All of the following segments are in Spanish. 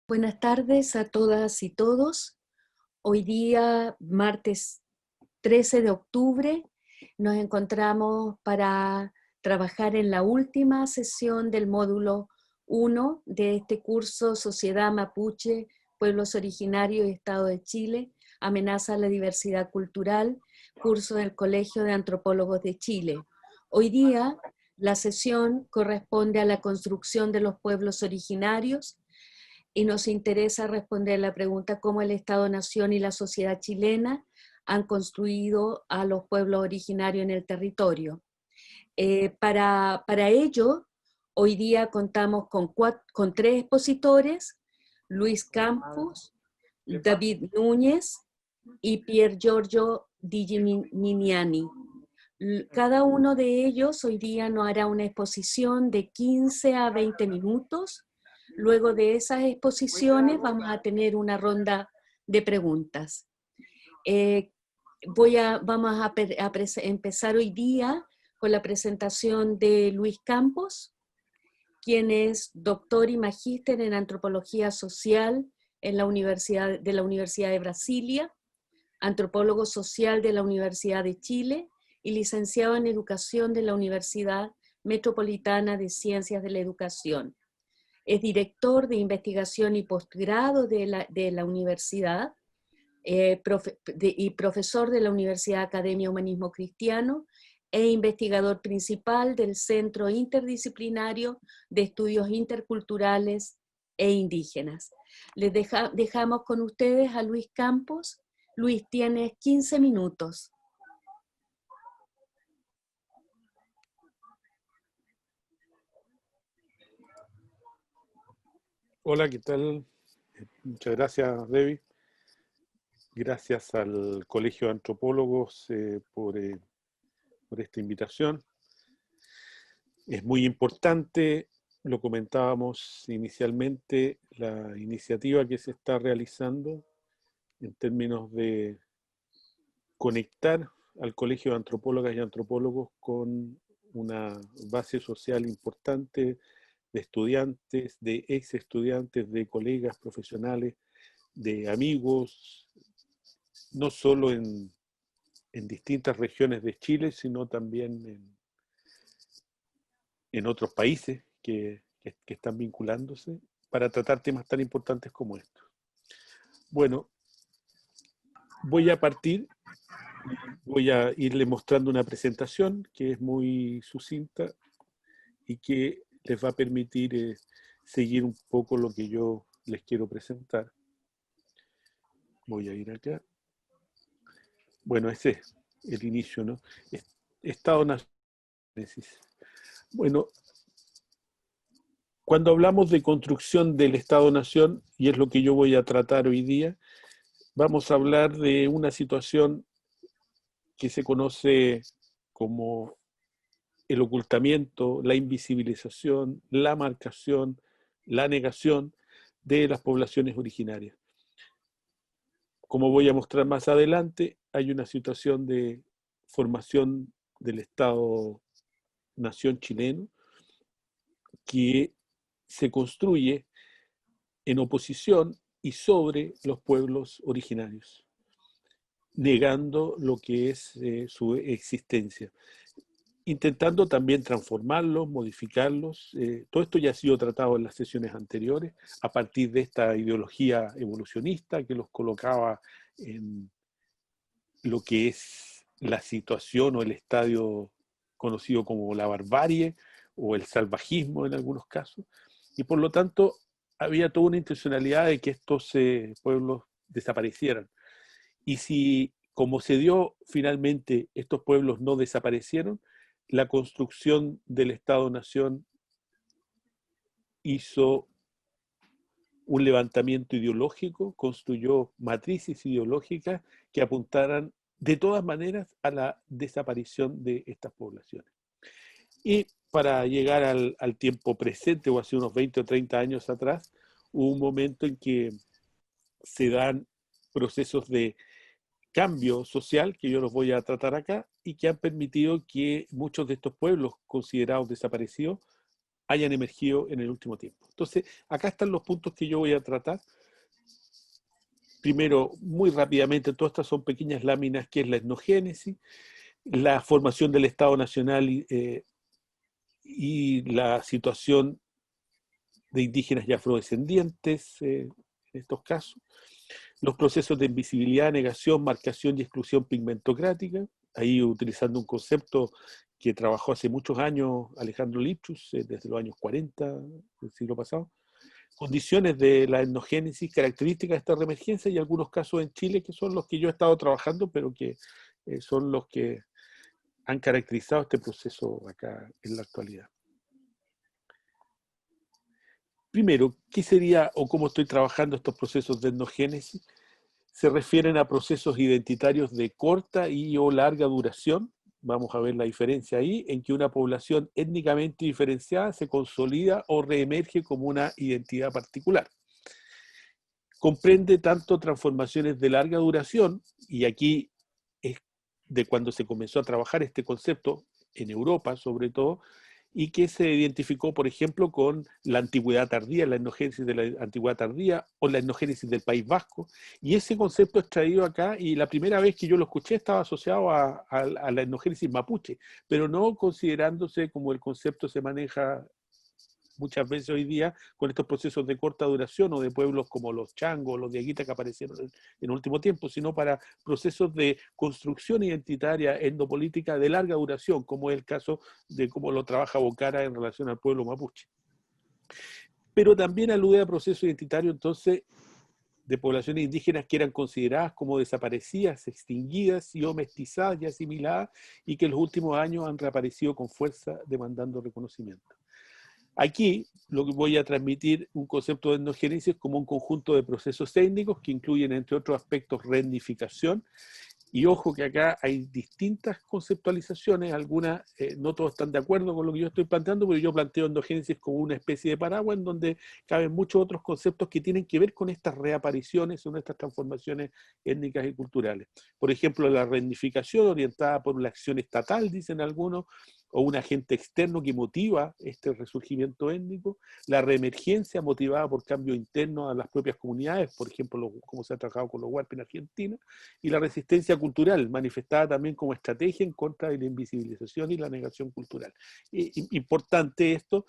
Buenas tardes a todas y todos. Hoy día, martes 13 de octubre, nos encontramos para trabajar en la última sesión del módulo 1 de este curso Sociedad Mapuche, Pueblos Originarios y Estado de Chile, amenaza a la diversidad cultural, curso del Colegio de Antropólogos de Chile. Hoy día, la sesión corresponde a la construcción de los pueblos originarios, y nos interesa responder la pregunta cómo el Estado-Nación y la sociedad chilena han construido a los pueblos originarios en el territorio. Para ello, hoy día contamos con tres expositores: Luis Campos, David Núñez y Pier Giorgio Di Gimignani. Cada uno de ellos hoy día nos hará una exposición de 15 a 20 minutos. Luego de esas exposiciones vamos a tener una ronda de preguntas. Vamos a empezar hoy día con la presentación de Luis Campos, quien es doctor y magíster en antropología social en la Universidad de Brasilia, antropólogo social de la Universidad de Chile y licenciado en educación de la Universidad Metropolitana de Ciencias de la Educación. Es director de investigación y posgrado de la universidad y profesor de la Universidad Academia Humanismo Cristiano e investigador principal del Centro Interdisciplinario de Estudios Interculturales e Indígenas. Les dejamos con ustedes a Luis Campos. Luis, tienes 15 minutos. Hola, ¿qué tal? Muchas gracias, Debbie. Gracias al Colegio de Antropólogos por esta invitación. Es muy importante, lo comentábamos inicialmente, la iniciativa que se está realizando en términos de conectar al Colegio de Antropólogas y Antropólogos con una base social importante de estudiantes, de ex estudiantes, de colegas profesionales, de amigos, no solo en distintas regiones de Chile, sino también en otros países que están vinculándose para tratar temas tan importantes como estos. Bueno, voy a partir, voy a irle mostrando una presentación que es muy sucinta y que les va a permitir seguir un poco lo que yo les quiero presentar. Voy a ir acá. Bueno, ese es el inicio, ¿no? Estado-Nación. Bueno, cuando hablamos de construcción del Estado-Nación, y es lo que yo voy a tratar hoy día, vamos a hablar de una situación que se conoce como el ocultamiento, la invisibilización, la marcación, la negación de las poblaciones originarias. Como voy a mostrar más adelante, hay una situación de formación del Estado-Nación chileno que se construye en oposición y sobre los pueblos originarios, negando lo que es su existencia, intentando también transformarlos, modificarlos. Todo esto ya ha sido tratado en las sesiones anteriores, a partir de esta ideología evolucionista que los colocaba en lo que es la situación o el estadio conocido como la barbarie o el salvajismo en algunos casos, y por lo tanto había toda una intencionalidad de que estos pueblos desaparecieran. Y si, como se dio finalmente, estos pueblos no desaparecieron, la construcción del Estado-Nación hizo un levantamiento ideológico, construyó matrices ideológicas que apuntaran de todas maneras a la desaparición de estas poblaciones. Y para llegar al tiempo presente, o hace unos 20 o 30 años atrás, hubo un momento en que se dan procesos de cambio social, que yo los voy a tratar acá, y que han permitido que muchos de estos pueblos considerados desaparecidos hayan emergido en el último tiempo. Entonces, acá están los puntos que yo voy a tratar. Primero, muy rápidamente, todas estas son pequeñas láminas, que es la etnogénesis, la formación del Estado Nacional y la situación de indígenas y afrodescendientes en estos casos, los procesos de invisibilidad, negación, marcación y exclusión pigmentocrática, ahí utilizando un concepto que trabajó hace muchos años Alejandro Lipschutz, desde los años 40 del siglo pasado, condiciones de la etnogénesis, características de esta reemergencia y algunos casos en Chile que son los que yo he estado trabajando, pero que son los que han caracterizado este proceso acá en la actualidad. Primero, ¿qué sería o cómo estoy trabajando estos procesos de etnogénesis? Se refieren a procesos identitarios de corta y o larga duración. Vamos a ver la diferencia ahí, en que una población étnicamente diferenciada se consolida o reemerge como una identidad particular. Comprende tanto transformaciones de larga duración, y aquí es de cuando se comenzó a trabajar este concepto, en Europa sobre todo, y que se identificó, por ejemplo, con la antigüedad tardía, la etnogénesis de la antigüedad tardía o la etnogénesis del País Vasco, y ese concepto es traído acá, y la primera vez que yo lo escuché estaba asociado a la etnogénesis mapuche, pero no considerándose como el concepto se maneja muchas veces hoy día con estos procesos de corta duración o de pueblos como los changos, los diaguitas que aparecieron en último tiempo, sino para procesos de construcción identitaria, etnopolítica de larga duración, como es el caso de cómo lo trabaja Bocara en relación al pueblo mapuche. Pero también alude a procesos identitarios entonces de poblaciones indígenas que eran consideradas como desaparecidas, extinguidas y o mestizadas y asimiladas, y que en los últimos años han reaparecido con fuerza demandando reconocimiento. Aquí lo que voy a transmitir un concepto de etnogénesis como un conjunto de procesos técnicos que incluyen, entre otros aspectos, reetnificación. Y ojo que acá hay distintas conceptualizaciones, algunas no todos están de acuerdo con lo que yo estoy planteando, pero yo planteo endogénesis como una especie de paraguas en donde caben muchos otros conceptos que tienen que ver con estas reapariciones, con estas transformaciones étnicas y culturales. Por ejemplo, la reetnificación orientada por la acción estatal, dicen algunos, o un agente externo que motiva este resurgimiento étnico, la reemergencia motivada por cambio interno a las propias comunidades, por ejemplo, como se ha trabajado con los Huarpes en Argentina, y la resistencia cultural, manifestada también como estrategia en contra de la invisibilización y la negación cultural. Importante esto,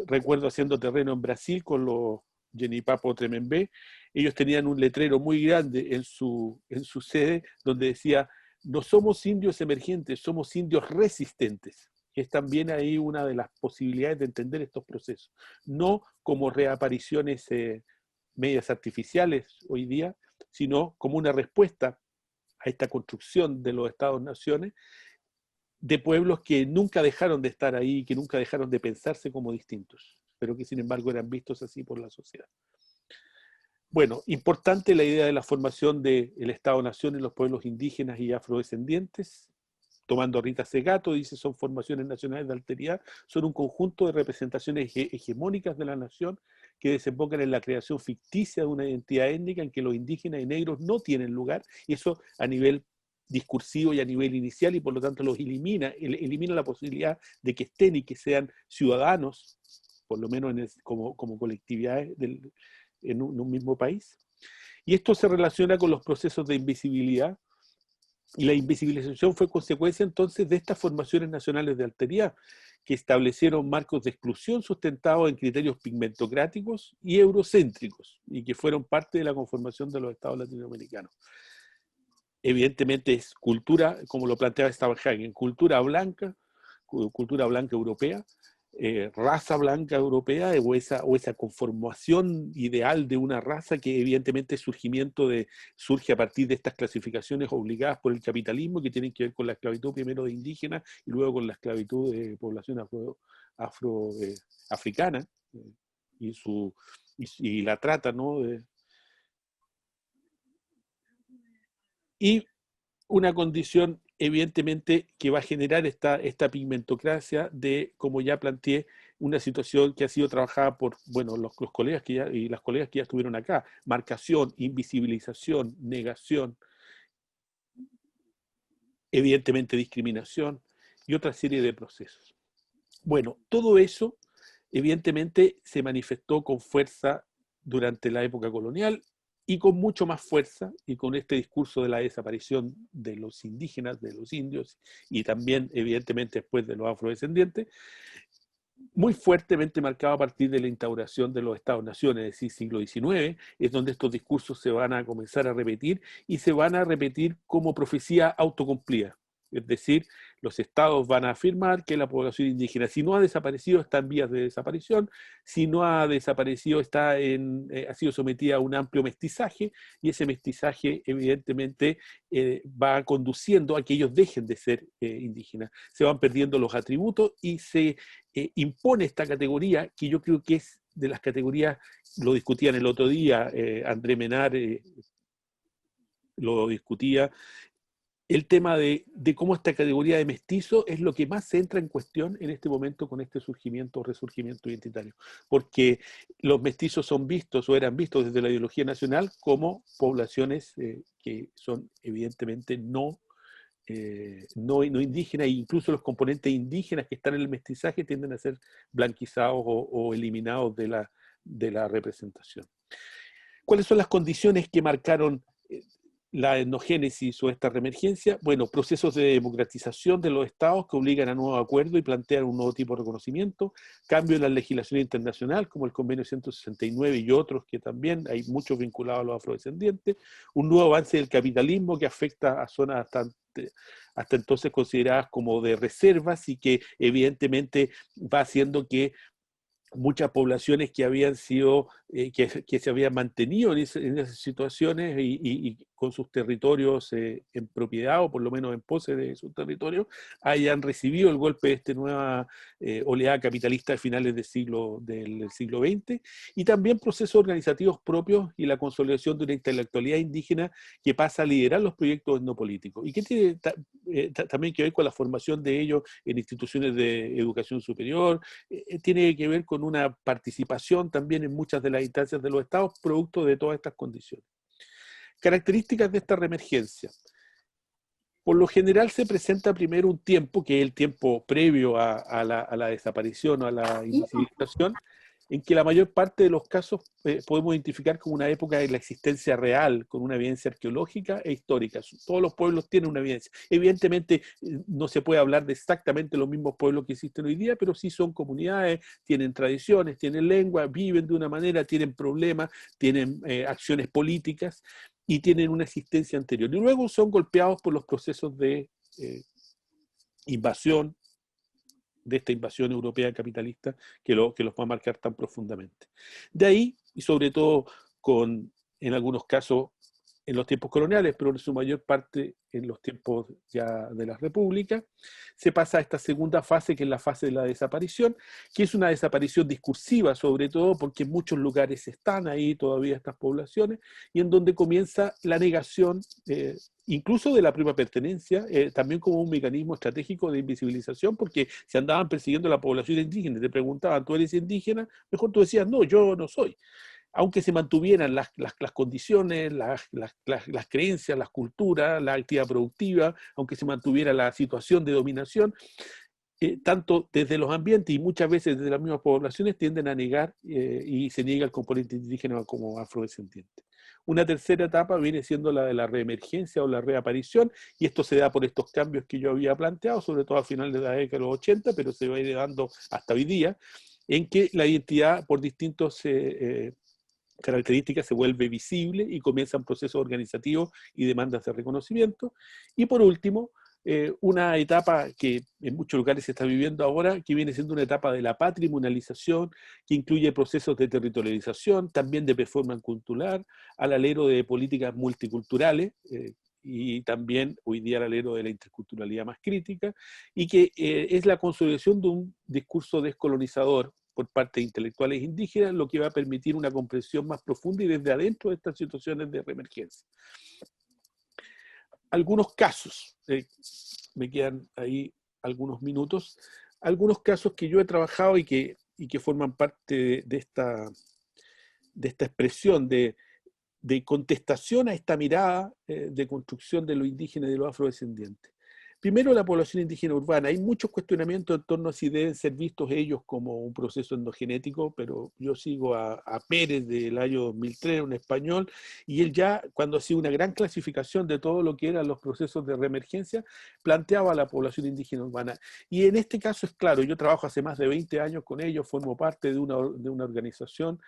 recuerdo haciendo terreno en Brasil con los Genipapo Tremembé, ellos tenían un letrero muy grande en su sede donde decía: no somos indios emergentes, somos indios resistentes, que es también ahí una de las posibilidades de entender estos procesos, no como reapariciones medias artificiales hoy día, sino como una respuesta a esta construcción de los Estados-naciones de pueblos que nunca dejaron de estar ahí, que nunca dejaron de pensarse como distintos, pero que sin embargo eran vistos así por la sociedad. Bueno, importante la idea de la formación del Estado-Nación en los pueblos indígenas y afrodescendientes. Tomando a Rita Segato, dice: son formaciones nacionales de alteridad, son un conjunto de representaciones hegemónicas de la nación que desembocan en la creación ficticia de una identidad étnica en que los indígenas y negros no tienen lugar, y eso a nivel discursivo y a nivel inicial, y por lo tanto los elimina la posibilidad de que estén y que sean ciudadanos, por lo menos como colectividades en un mismo país. Y esto se relaciona con los procesos de invisibilidad, y la invisibilización fue consecuencia entonces de estas formaciones nacionales de alteridad, que establecieron marcos de exclusión sustentados en criterios pigmentocráticos y eurocéntricos, y que fueron parte de la conformación de los estados latinoamericanos. Evidentemente es cultura, como lo planteaba Stavanger, cultura blanca europea, raza blanca europea, o esa conformación ideal de una raza que evidentemente surge a partir de estas clasificaciones obligadas por el capitalismo, que tienen que ver con la esclavitud primero de indígenas y luego con la esclavitud de población africana, y la trata, ¿no? Y una condición evidentemente que va a generar esta pigmentocracia de, como ya planteé, una situación que ha sido trabajada por, bueno, los colegas y las colegas que ya estuvieron acá: marcación, invisibilización, negación, evidentemente discriminación y otra serie de procesos. Bueno, todo eso evidentemente se manifestó con fuerza durante la época colonial y con mucho más fuerza, y con este discurso de la desaparición de los indígenas, de los indios, y también evidentemente después de los afrodescendientes, muy fuertemente marcado a partir de la instauración de los Estados-naciones, es decir, siglo XIX, es donde estos discursos se van a comenzar a repetir y se van a repetir como profecía autocumplida. Es decir, los estados van a afirmar que la población indígena, si no ha desaparecido, está en vías de desaparición, si no ha desaparecido, ha sido sometida a un amplio mestizaje, y ese mestizaje evidentemente va conduciendo a que ellos dejen de ser indígenas. Se van perdiendo los atributos y se impone esta categoría, que yo creo que es de las categorías, lo discutían el otro día, André Menard lo discutía, el tema de cómo esta categoría de mestizo es lo que más se entra en cuestión en este momento con este surgimiento o resurgimiento identitario, porque los mestizos son vistos o eran vistos desde la ideología nacional como poblaciones que son evidentemente no indígenas, e incluso los componentes indígenas que están en el mestizaje tienden a ser blanquizados o eliminados de la representación. ¿Cuáles son las condiciones que marcaron la etnogénesis o esta reemergencia? Bueno, procesos de democratización de los estados que obligan a nuevos acuerdos y plantean un nuevo tipo de reconocimiento, cambio en la legislación internacional, como el Convenio 169 y otros que también hay muchos vinculados a los afrodescendientes, un nuevo avance del capitalismo que afecta a zonas hasta entonces consideradas como de reservas y que evidentemente va haciendo que muchas poblaciones que habían sido, que se habían mantenido en esas situaciones y con sus territorios en propiedad o por lo menos en pose de sus territorios, hayan recibido el golpe de esta nueva oleada capitalista de finales del siglo XX, y también procesos organizativos propios y la consolidación de una intelectualidad indígena que pasa a liderar los proyectos etnopolíticos y que tiene también que ver con la formación de ellos en instituciones de educación superior, tiene que ver con una participación también en muchas de las instancias de los estados, producto de todas estas condiciones. Características de esta reemergencia. Por lo general se presenta primero un tiempo, que es el tiempo previo a la desaparición o a la invisibilización, en que la mayor parte de los casos podemos identificar como una época de la existencia real, con una evidencia arqueológica e histórica. Todos los pueblos tienen una evidencia. Evidentemente no se puede hablar de exactamente los mismos pueblos que existen hoy día, pero sí son comunidades, tienen tradiciones, tienen lengua, viven de una manera, tienen problemas, tienen acciones políticas y tienen una existencia anterior. Y luego son golpeados por los procesos de invasión, de esta invasión europea capitalista que los va a marcar tan profundamente. De ahí, y sobre todo en algunos casos en los tiempos coloniales, pero en su mayor parte en los tiempos ya de la República, se pasa a esta segunda fase, que es la fase de la desaparición, que es una desaparición discursiva, sobre todo porque en muchos lugares están ahí todavía estas poblaciones, y en donde comienza la negación incluso de la propia pertenencia, también como un mecanismo estratégico de invisibilización, porque si andaban persiguiendo a la población indígena y te preguntaban, ¿tú eres indígena? Mejor tú decías, no, yo no soy. Aunque se mantuvieran las condiciones, las creencias, las culturas, la actividad productiva, aunque se mantuviera la situación de dominación, tanto desde los ambientes y muchas veces desde las mismas poblaciones tienden a negar y se niega el componente indígena como afrodescendiente. Una tercera etapa viene siendo la de la reemergencia o la reaparición, y esto se da por estos cambios que yo había planteado, sobre todo al final de la década de los 80, pero se va a ir dando hasta hoy día, en que la identidad por distintos características se vuelve visible y comienzan procesos organizativos y demandas de reconocimiento. Y por último, una etapa que en muchos lugares se está viviendo ahora, que viene siendo una etapa de la patrimonialización, que incluye procesos de territorialización, también de performance cultural, al alero de políticas multiculturales, y también hoy día al alero de la interculturalidad más crítica, y que es la consolidación de un discurso descolonizador por parte de intelectuales indígenas, lo que va a permitir una comprensión más profunda y desde adentro de estas situaciones de reemergencia. Algunos casos, me quedan ahí algunos minutos, algunos casos que yo he trabajado y que forman parte de esta expresión de contestación a esta mirada de construcción de lo indígena y de lo afrodescendiente. Primero, la población indígena urbana. Hay muchos cuestionamientos en torno a si deben ser vistos ellos como un proceso endogenético, pero yo sigo a Pérez del año 2003, un español, y él ya, cuando hacía una gran clasificación de todo lo que eran los procesos de reemergencia, planteaba a la población indígena urbana. Y en este caso es claro, yo trabajo hace más de 20 años con ellos, formo parte de una organización.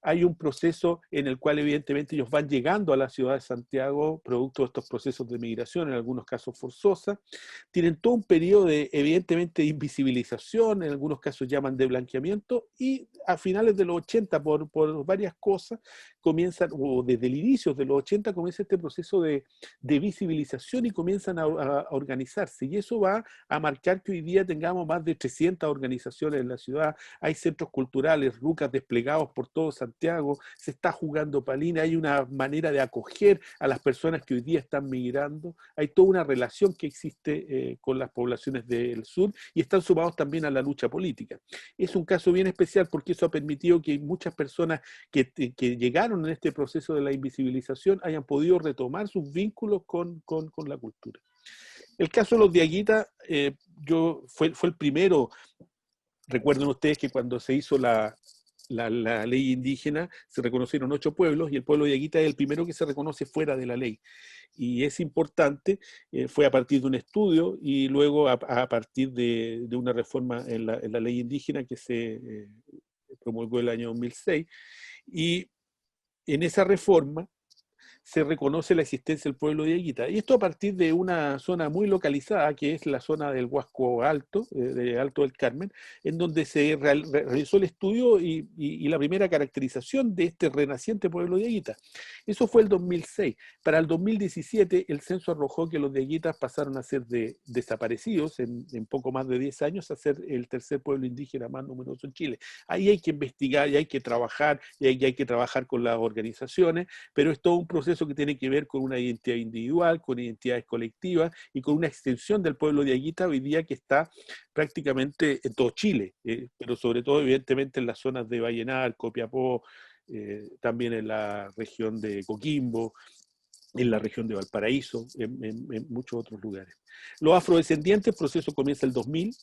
Hay un proceso en el cual evidentemente ellos van llegando a la ciudad de Santiago producto de estos procesos de migración, en algunos casos forzosa. Tienen todo un periodo de, evidentemente, de invisibilización, en algunos casos llaman de blanqueamiento, y a finales de los 80, por varias cosas, comienzan, o desde el inicio de los 80, comienza este proceso de visibilización y comienzan a organizarse. Y eso va a marcar que hoy día tengamos más de 300 organizaciones en la ciudad, hay centros culturales, rucas desplegados por todo Santiago, se está jugando palina, hay una manera de acoger a las personas que hoy día están migrando, hay toda una relación que existe con las poblaciones del sur y están sumados también a la lucha política. Es un caso bien especial porque eso ha permitido que muchas personas que llegaron en este proceso de la invisibilización hayan podido retomar sus vínculos con la cultura. El caso de los Diaguitas, fue el primero. Recuerden ustedes que cuando se hizo la ley indígena se reconocieron 8 pueblos y el pueblo de Diaguita es el primero que se reconoce fuera de la ley. Y es importante, fue a partir de un estudio y luego a partir de una reforma en la ley indígena que se promulgó el año 2006. Y en esa reforma se reconoce la existencia del pueblo de Aguita. Y esto a partir de una zona muy localizada, que es la zona del Huasco Alto, de Alto del Carmen, en donde se realizó el estudio y la primera caracterización de este renaciente pueblo de Aguita. Eso fue el 2006. Para el 2017, el censo arrojó que los de Aguitas pasaron a ser desaparecidos en poco más de 10 años, a ser el tercer pueblo indígena más numeroso en Chile. Ahí hay que investigar y hay que trabajar, y hay que trabajar con las organizaciones, pero es todo un proceso que tiene que ver con una identidad individual, con identidades colectivas y con una extensión del pueblo de Aguita hoy día que está prácticamente en todo Chile, pero sobre todo evidentemente en las zonas de Vallenar, Copiapó, también en la región de Coquimbo, en la región de Valparaíso, en muchos otros lugares. Los afrodescendientes, el proceso comienza el 2000,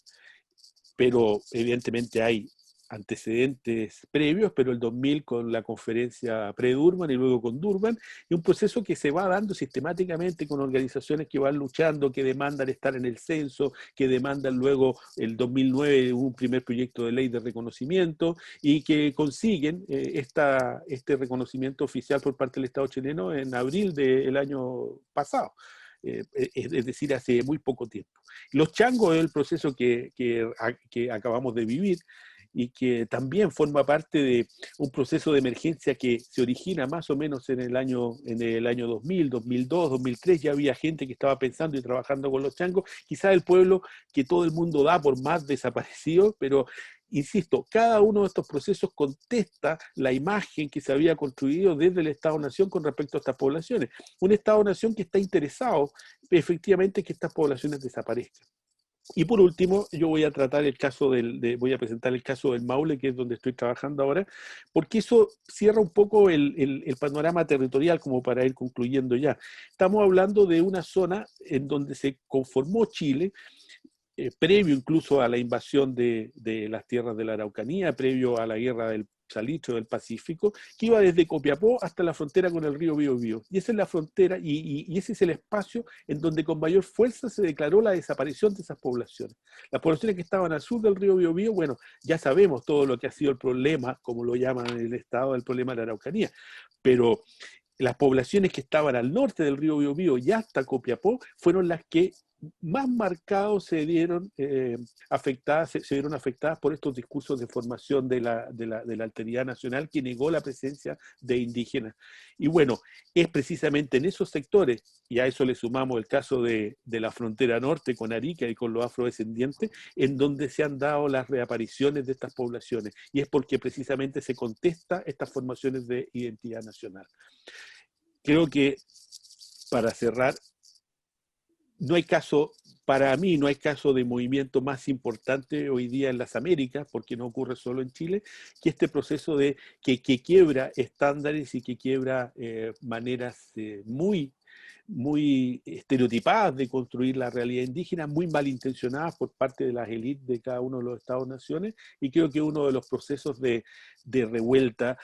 pero evidentemente hay antecedentes previos, pero el 2000 con la conferencia pre-Durban y luego con Durban, y un proceso que se va dando sistemáticamente con organizaciones que van luchando, que demandan estar en el censo, que demandan luego el 2009 un primer proyecto de ley de reconocimiento y que consiguen este reconocimiento oficial por parte del Estado chileno en abril del año pasado. Es decir, hace muy poco tiempo. Los changos es el proceso que acabamos de vivir y que también forma parte de un proceso de emergencia que se origina más o menos en el año 2000, 2002, 2003, ya había gente que estaba pensando y trabajando con los changos, quizás el pueblo que todo el mundo da por más desaparecido, pero insisto, cada uno de estos procesos contesta la imagen que se había construido desde el Estado-Nación con respecto a estas poblaciones. Un Estado-Nación que está interesado efectivamente que estas poblaciones desaparezcan. Y por último, yo voy a tratar el caso voy a presentar el caso del Maule, que es donde estoy trabajando ahora, porque eso cierra un poco el panorama territorial como para ir concluyendo ya. Estamos hablando de una zona en donde se conformó Chile, previo incluso a la invasión de las tierras de la Araucanía, previo a la guerra del Salitre del Pacífico, que iba desde Copiapó hasta la frontera con el río Biobío. Y esa es la frontera y ese es el espacio en donde con mayor fuerza se declaró la desaparición de esas poblaciones. Las poblaciones que estaban al sur del río Biobío, bueno, ya sabemos todo lo que ha sido el problema, como lo llaman en el Estado, el problema de la Araucanía, pero las poblaciones que estaban al norte del río Biobío y hasta Copiapó fueron las que más marcados se vieron afectadas por estos discursos de formación de la alteridad nacional que negó la presencia de indígenas. Y bueno, es precisamente en esos sectores, y a eso le sumamos el caso de la frontera norte con Arica y con los afrodescendientes, en donde se han dado las reapariciones de estas poblaciones. Y es porque precisamente se contesta estas formaciones de identidad nacional. Creo que, para cerrar, no hay caso, para mí no hay caso de movimiento más importante hoy día en las Américas, porque no ocurre solo en Chile, que este proceso que quiebra estándares y que quiebra maneras muy muy estereotipadas de construir la realidad indígena, muy malintencionadas por parte de las élites de cada uno de los Estados-naciones, y creo que uno de los procesos de revuelta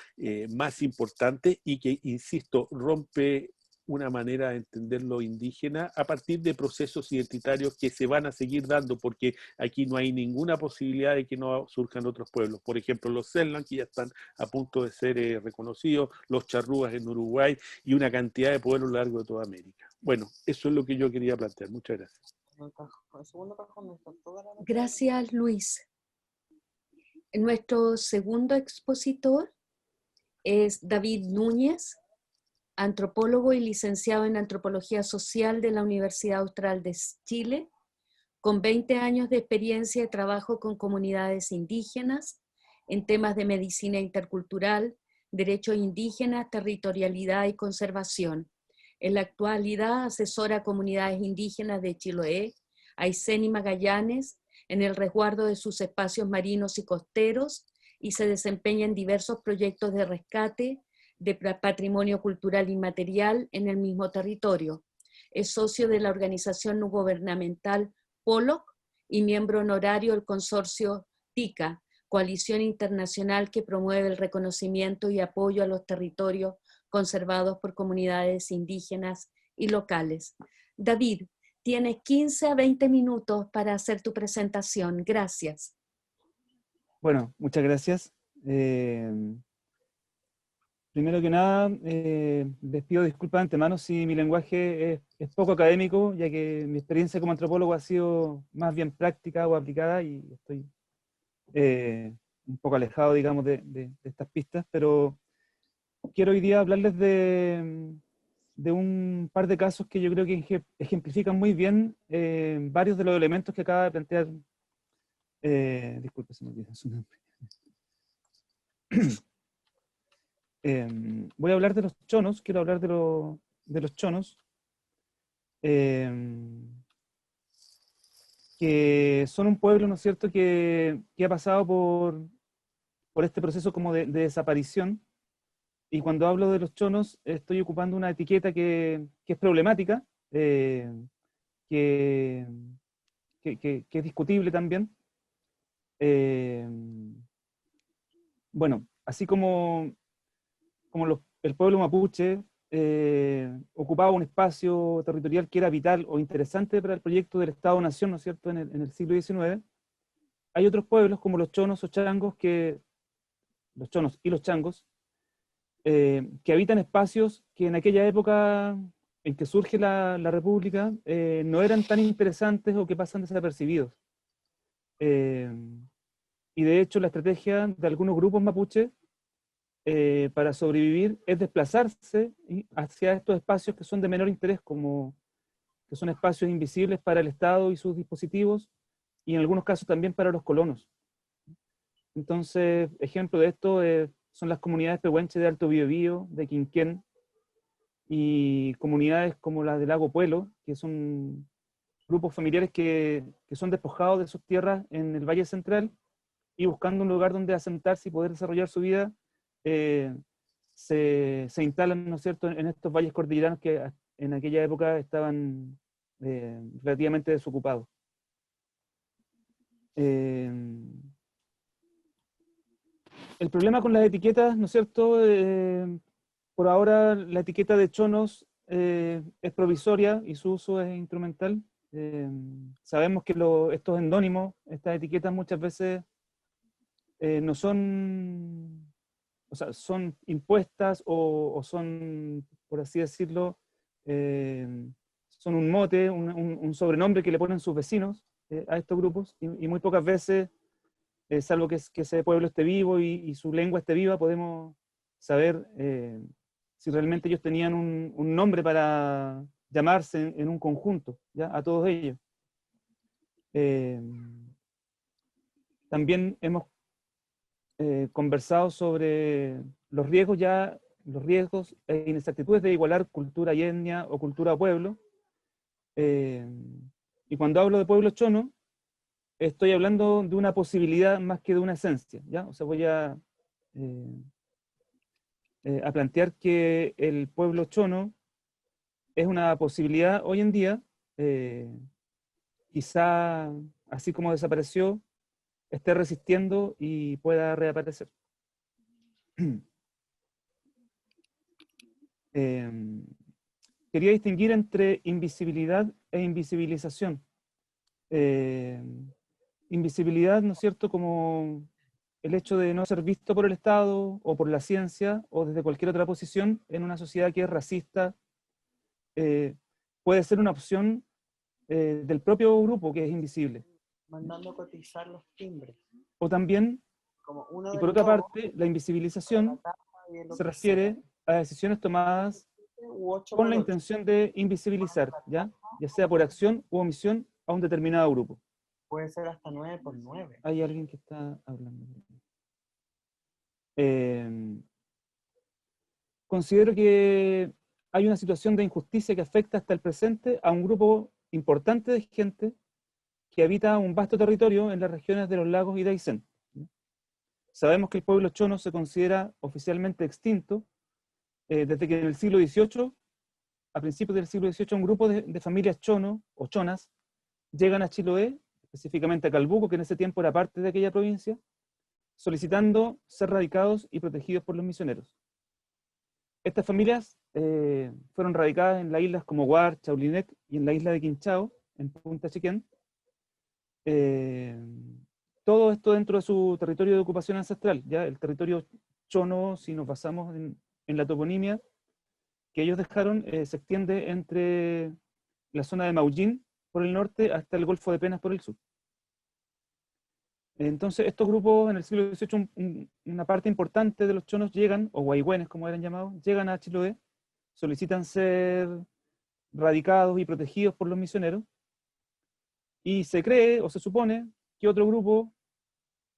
más importantes y que, insisto, rompe una manera de entender lo indígena a partir de procesos identitarios que se van a seguir dando, porque aquí no hay ninguna posibilidad de que no surjan otros pueblos. Por ejemplo, los Selknam, que ya están a punto de ser reconocidos, los charrúas en Uruguay y una cantidad de pueblos a lo largo de toda América. Bueno, eso es lo que yo quería plantear. Muchas gracias. Gracias, Luis. Nuestro segundo expositor es David Núñez, antropólogo y licenciado en Antropología Social de la Universidad Austral de Chile, con 20 años de experiencia de trabajo con comunidades indígenas en temas de medicina intercultural, derechos indígenas, territorialidad y conservación. En la actualidad asesora a comunidades indígenas de Chiloé, Aysén y Magallanes en el resguardo de sus espacios marinos y costeros, y se desempeña en diversos proyectos de rescate de patrimonio cultural inmaterial en el mismo territorio. Es socio de la organización no gubernamental POLOC y miembro honorario del consorcio TICA, Coalición Internacional que promueve el reconocimiento y apoyo a los territorios conservados por comunidades indígenas y locales. David, tienes 15 a 20 minutos para hacer tu presentación. Gracias. Bueno, muchas gracias. Primero que nada, les pido disculpas de antemano si mi lenguaje es poco académico, ya que mi experiencia como antropólogo ha sido más bien práctica o aplicada, y estoy un poco alejado, digamos, de estas pistas, pero quiero hoy día hablarles de un par de casos que yo creo que ejemplifican muy bien varios de los elementos que acaba de plantear. Disculpe, se me olvidó su nombre. Voy a hablar de los chonos, quiero hablar de los chonos, que son un pueblo, ¿no es cierto?, que ha pasado por este proceso como de desaparición, y cuando hablo de los chonos estoy ocupando una etiqueta que es problemática, que es discutible también. Bueno, así como el pueblo mapuche ocupaba un espacio territorial que era vital o interesante para el proyecto del Estado-Nación, ¿no es cierto?, en el siglo XIX, hay otros pueblos como los chonos o changos, los chonos y los changos, que habitan espacios que en aquella época en que surge la República no eran tan interesantes o que pasan desapercibidos. Y de hecho la estrategia de algunos grupos mapuche para sobrevivir es desplazarse hacia estos espacios que son de menor interés, como que son espacios invisibles para el Estado y sus dispositivos, y en algunos casos también para los colonos. Entonces, ejemplo de esto son las comunidades pehuenches de Alto Biobío, de Quinquén, y comunidades como las del Lago Puelo, que son grupos familiares que son despojados de sus tierras en el Valle Central, y buscando un lugar donde asentarse y poder desarrollar su vida, se instalan, ¿no es cierto?, en estos valles cordilleranos que en aquella época estaban relativamente desocupados. El problema con las etiquetas, ¿no es cierto?, por ahora la etiqueta de chonos es provisoria y su uso es instrumental. Sabemos que estos endónimos, estas etiquetas muchas veces no son, o sea, son impuestas o son, por así decirlo, son un mote, un sobrenombre que le ponen sus vecinos a estos grupos, y muy pocas veces, salvo que ese pueblo esté vivo y su lengua esté viva, podemos saber si realmente ellos tenían un nombre para llamarse en un conjunto, ¿ya?, a todos ellos. También hemos conversado sobre los riesgos e inexactitudes de igualar cultura y etnia o cultura a pueblo. Y cuando hablo de pueblo chono, estoy hablando de una posibilidad más que de una esencia, ¿ya? O sea, voy a plantear que el pueblo chono es una posibilidad hoy en día, quizá así como desapareció, esté resistiendo y pueda reaparecer. Quería distinguir entre invisibilidad e invisibilización. Invisibilidad, ¿no es cierto?, como el hecho de no ser visto por el Estado o por la ciencia o desde cualquier otra posición en una sociedad que es racista, puede ser una opción del propio grupo que es invisible. Mandando cotizar los timbres. O también, Como uno y del por otra logo, parte, la la invisibilización tapa y de lo se que refiere sea, a decisiones tomadas u 8 con por la 8. intención de invisibilizar, ya sea por acción u omisión a un determinado grupo. Puede ser hasta 9 por 9. Hay alguien que está hablando. Considero que hay una situación de injusticia que afecta hasta el presente a un grupo importante de gente que habita un vasto territorio en las regiones de los lagos y de Aysén. Sabemos que el pueblo chono se considera oficialmente extinto desde que en el siglo XVIII, a principios del siglo XVIII, un grupo de familias chono o chonas llegan a Chiloé, específicamente a Calbuco, que en ese tiempo era parte de aquella provincia, solicitando ser radicados y protegidos por los misioneros. Estas familias fueron radicadas en las islas como Guar, Chaulinet y en la isla de Quinchao, en Punta Chiquén. Todo esto dentro de su territorio de ocupación ancestral, ya el territorio chono, si nos basamos en la toponimia que ellos dejaron, se extiende entre la zona de Maullín por el norte hasta el Golfo de Penas por el sur. Entonces estos grupos en el siglo XVIII, una parte importante de los chonos llegan, o guaigüenes como eran llamados, llegan a Chiloé, solicitan ser radicados y protegidos por los misioneros, y se cree o se supone que otro grupo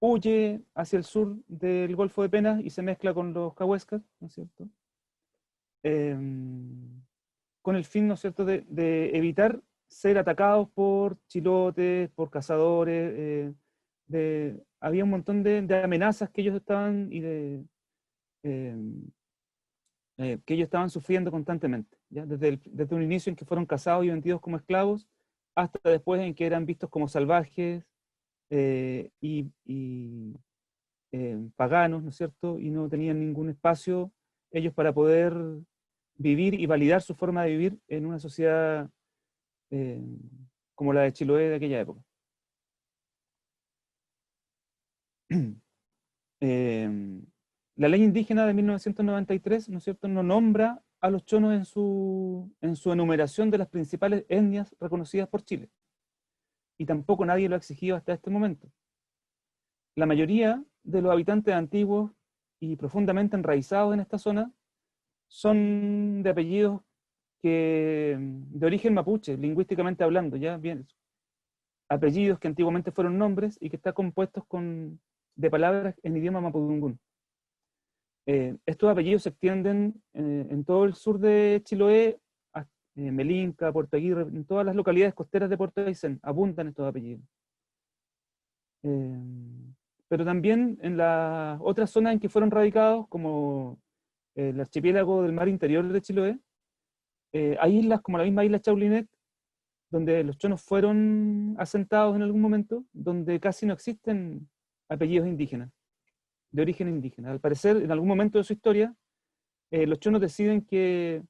huye hacia el sur del Golfo de Penas y se mezcla con los cahuescas, ¿no es cierto? Con el fin, ¿no es cierto?, de evitar ser atacados por chilotes, por cazadores, había un montón de amenazas que ellos estaban eh, que ellos estaban sufriendo constantemente, ¿ya? Desde un inicio en que fueron cazados y vendidos como esclavos, hasta después en que eran vistos como salvajes y paganos, ¿no es cierto? Y no tenían ningún espacio ellos para poder vivir y validar su forma de vivir en una sociedad como la de Chiloé de aquella época. La ley indígena de 1993, ¿no es cierto?, no nombra a los chonos en su enumeración de las principales etnias reconocidas por Chile. Y tampoco nadie lo ha exigido hasta este momento. La mayoría de los habitantes antiguos y profundamente enraizados en esta zona son de apellidos de origen mapuche, lingüísticamente hablando, ya bien, apellidos que antiguamente fueron nombres y que están compuestos de palabras en idioma mapudungún. Estos apellidos se extienden en todo el sur de Chiloé, Melinca, Puerto Aguirre, en todas las localidades costeras de Puerto Aysén, abundan estos apellidos. Pero también en las otras zonas en que fueron radicados, como el archipiélago del mar interior de Chiloé, hay islas como la misma isla Chaulinet, donde los chonos fueron asentados en algún momento, donde casi no existen apellidos indígenas, de origen indígena. Al parecer, en algún momento de su historia, los chonos deciden que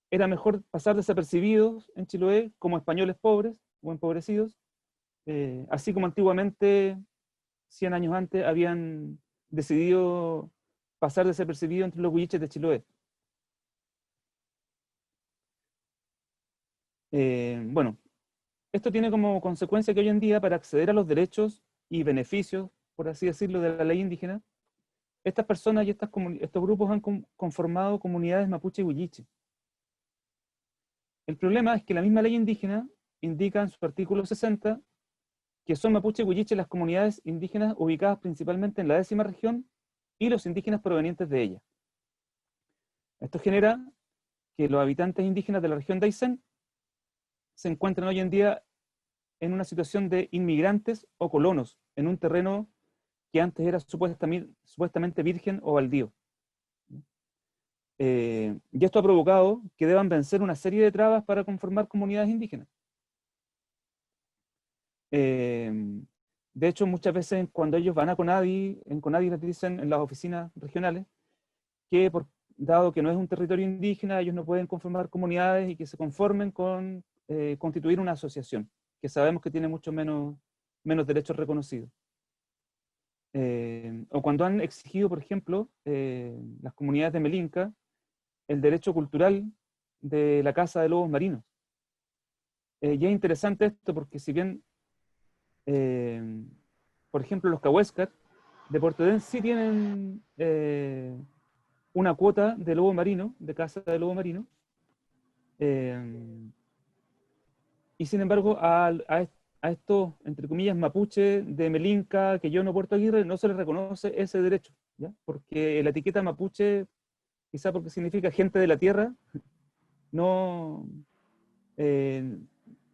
era mejor pasar desapercibidos en Chiloé como españoles pobres o empobrecidos, así como antiguamente, 100 años antes, habían decidido pasar desapercibidos entre los huilliches de Chiloé. Bueno, esto tiene como consecuencia que hoy en día, para acceder a los derechos y beneficios, por así decirlo, de la ley indígena, estas personas y estos grupos han conformado comunidades mapuche y huilliche. El problema es que la misma ley indígena indica en su artículo 60 que son mapuche y huilliche las comunidades indígenas ubicadas principalmente en la 10ª región y los indígenas provenientes de ella. Esto genera que los habitantes indígenas de la región de Aysén se encuentran hoy en día en una situación de inmigrantes o colonos, en un terreno que antes era supuestamente virgen o baldío. Y esto ha provocado que deban vencer una serie de trabas para conformar comunidades indígenas. De hecho, muchas veces cuando ellos van a CONADI, en CONADI les dicen en las oficinas regionales que dado que no es un territorio indígena, ellos no pueden conformar comunidades y que se conformen con constituir una asociación, que sabemos que tiene mucho menos derechos reconocidos. O cuando han exigido, por ejemplo, las comunidades de Melinca, el derecho cultural de la caza de lobos marinos. Y es interesante esto porque si bien, por ejemplo, los Cahuéscar de Puerto Edén sí tienen una cuota de lobo marino, de caza de lobo marino, y sin embargo a estos, entre comillas, mapuche de Melinca, Quellón o Puerto Aguirre, no se les reconoce ese derecho, ¿ya? Porque la etiqueta mapuche, quizá porque significa gente de la tierra, no, eh,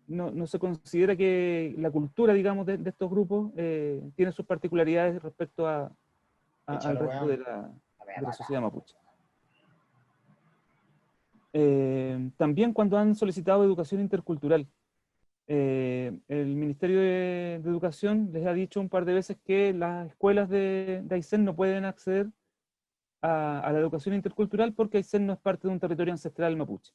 no se considera que la cultura, digamos, de estos grupos tiene sus particularidades respecto al resto de la sociedad mapuche. También cuando han solicitado educación intercultural, el Ministerio de Educación les ha dicho un par de veces que las escuelas de Aysén no pueden acceder a la educación intercultural porque Aysén no es parte de un territorio ancestral mapuche.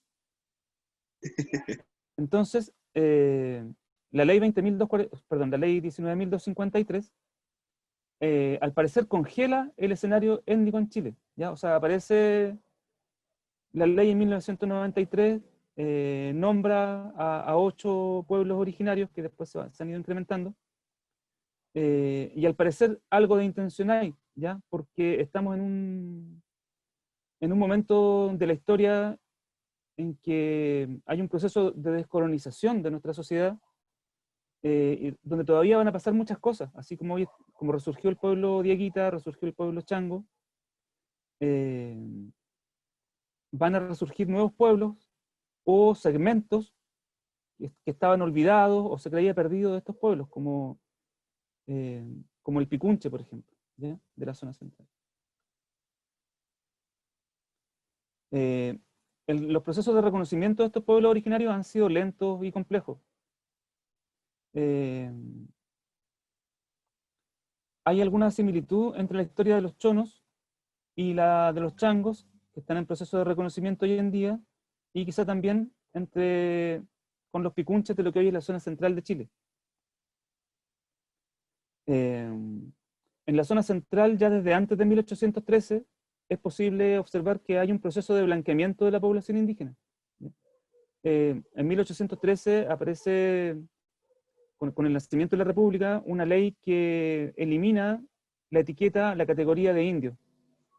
Entonces, la ley 19.253, al parecer congela el escenario étnico en Chile, ¿ya? O sea, aparece la ley en 1993, nombra a 8 pueblos originarios que después se han ido incrementando, y al parecer algo de intención hay, ¿ya? Porque estamos en un momento de la historia en que hay un proceso de descolonización de nuestra sociedad, donde todavía van a pasar muchas cosas, así como, como resurgió el pueblo dieguita, resurgió el pueblo chango, van a resurgir nuevos pueblos o segmentos que estaban olvidados o se creía perdido de estos pueblos, como el Picunche, por ejemplo, ¿ya? De la zona central. Los procesos de reconocimiento de estos pueblos originarios han sido lentos y complejos. Hay alguna similitud entre la historia de los chonos y la de los changos, que están en proceso de reconocimiento hoy en día, y quizá también con los picunches de lo que hoy es la zona central de Chile. En la zona central, ya desde antes de 1813, es posible observar que hay un proceso de blanqueamiento de la población indígena. En 1813 aparece, con el nacimiento de la República, una ley que elimina la etiqueta, la categoría de indio.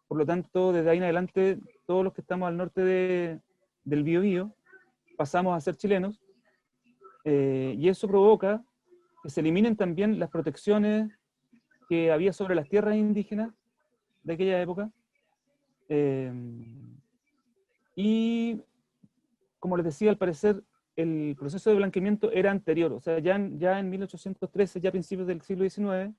Por lo tanto, desde ahí en adelante, todos los que estamos al norte del Biobío pasamos a ser chilenos, y eso provoca que se eliminen también las protecciones que había sobre las tierras indígenas de aquella época, y como les decía, al parecer el proceso de blanqueamiento era anterior, o sea, ya en 1813, ya a principios del siglo XIX,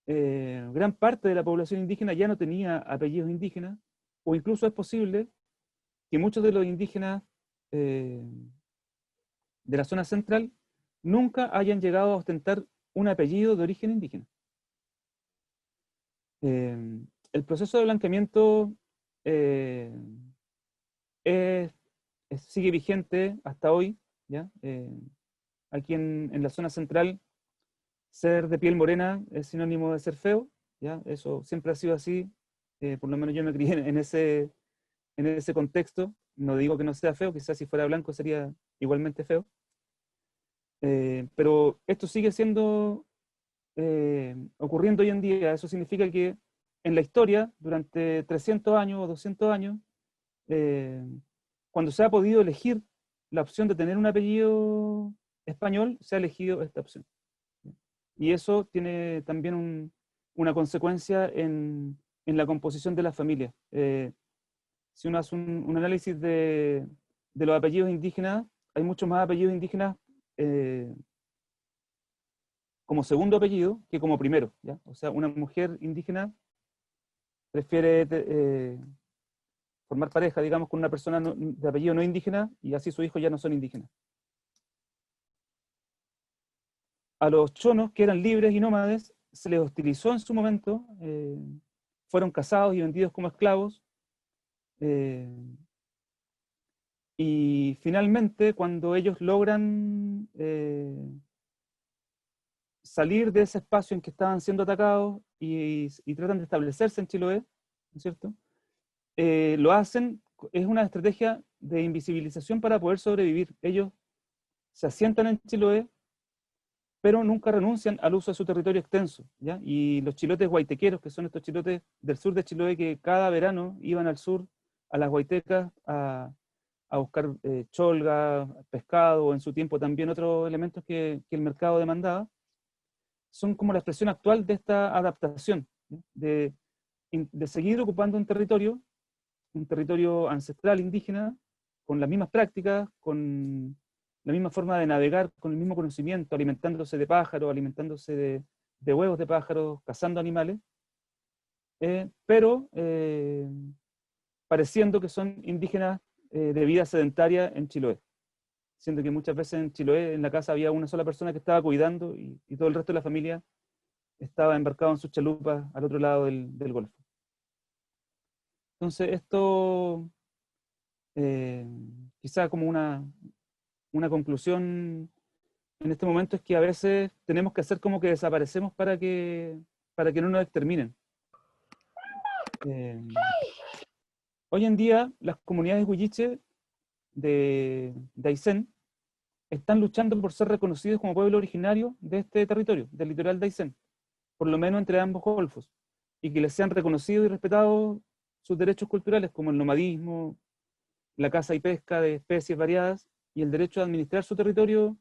gran parte de la población indígena ya no tenía apellidos indígenas, o incluso es posible que muchos de los indígenas de la zona central nunca hayan llegado a ostentar un apellido de origen indígena. El proceso de blanqueamiento sigue vigente hasta hoy, ¿ya? Aquí en la zona central, ser de piel morena es sinónimo de ser feo, ¿ya? Eso siempre ha sido así, por lo menos yo me crié en ese contexto. No digo que no sea feo, quizás si fuera blanco sería igualmente feo, pero esto sigue siendo ocurriendo hoy en día. Eso significa que en la historia, durante 300 años o 200 años, cuando se ha podido elegir la opción de tener un apellido español, se ha elegido esta opción. Y eso tiene también una consecuencia en la composición de la familia. Si uno hace un análisis de los apellidos indígenas, hay muchos más apellidos indígenas como segundo apellido que como primero, ¿ya? O sea, una mujer indígena prefiere formar pareja, digamos, con una persona de apellido no indígena, y así sus hijos ya no son indígenas. A los chonos, que eran libres y nómades, se les hostilizó en su momento, fueron cazados y vendidos como esclavos, y finalmente, cuando ellos logran salir de ese espacio en que estaban siendo atacados y tratan de establecerse en Chiloé, ¿no es cierto? Lo hacen, es una estrategia de invisibilización para poder sobrevivir. Ellos se asientan en Chiloé, pero nunca renuncian al uso de su territorio extenso, ¿ya? Y los chilotes guaitequeros, que son estos chilotes del sur de Chiloé, que cada verano iban al sur, a las guaitecas, a buscar cholga, pescado, o en su tiempo también otros elementos que el mercado demandaba, son como la expresión actual de esta adaptación, ¿sí? De seguir ocupando un territorio ancestral indígena, con las mismas prácticas, con la misma forma de navegar, con el mismo conocimiento, alimentándose de pájaros, alimentándose de huevos de pájaros, cazando animales, pero pareciendo que son indígenas de vida sedentaria en Chiloé. Siendo que muchas veces en Chiloé, en la casa, había una sola persona que estaba cuidando y todo el resto de la familia estaba embarcado en sus chalupas al otro lado del Golfo. Entonces esto, quizá como una conclusión en este momento, es que a veces tenemos que hacer como que desaparecemos para que no nos exterminen. Hoy en día las comunidades huilliche de Aysén están luchando por ser reconocidos como pueblo originario de este territorio, del litoral de Aysén, por lo menos entre ambos golfos, y que les sean reconocidos y respetados sus derechos culturales, como el nomadismo, la caza y pesca de especies variadas, y el derecho a administrar su territorio,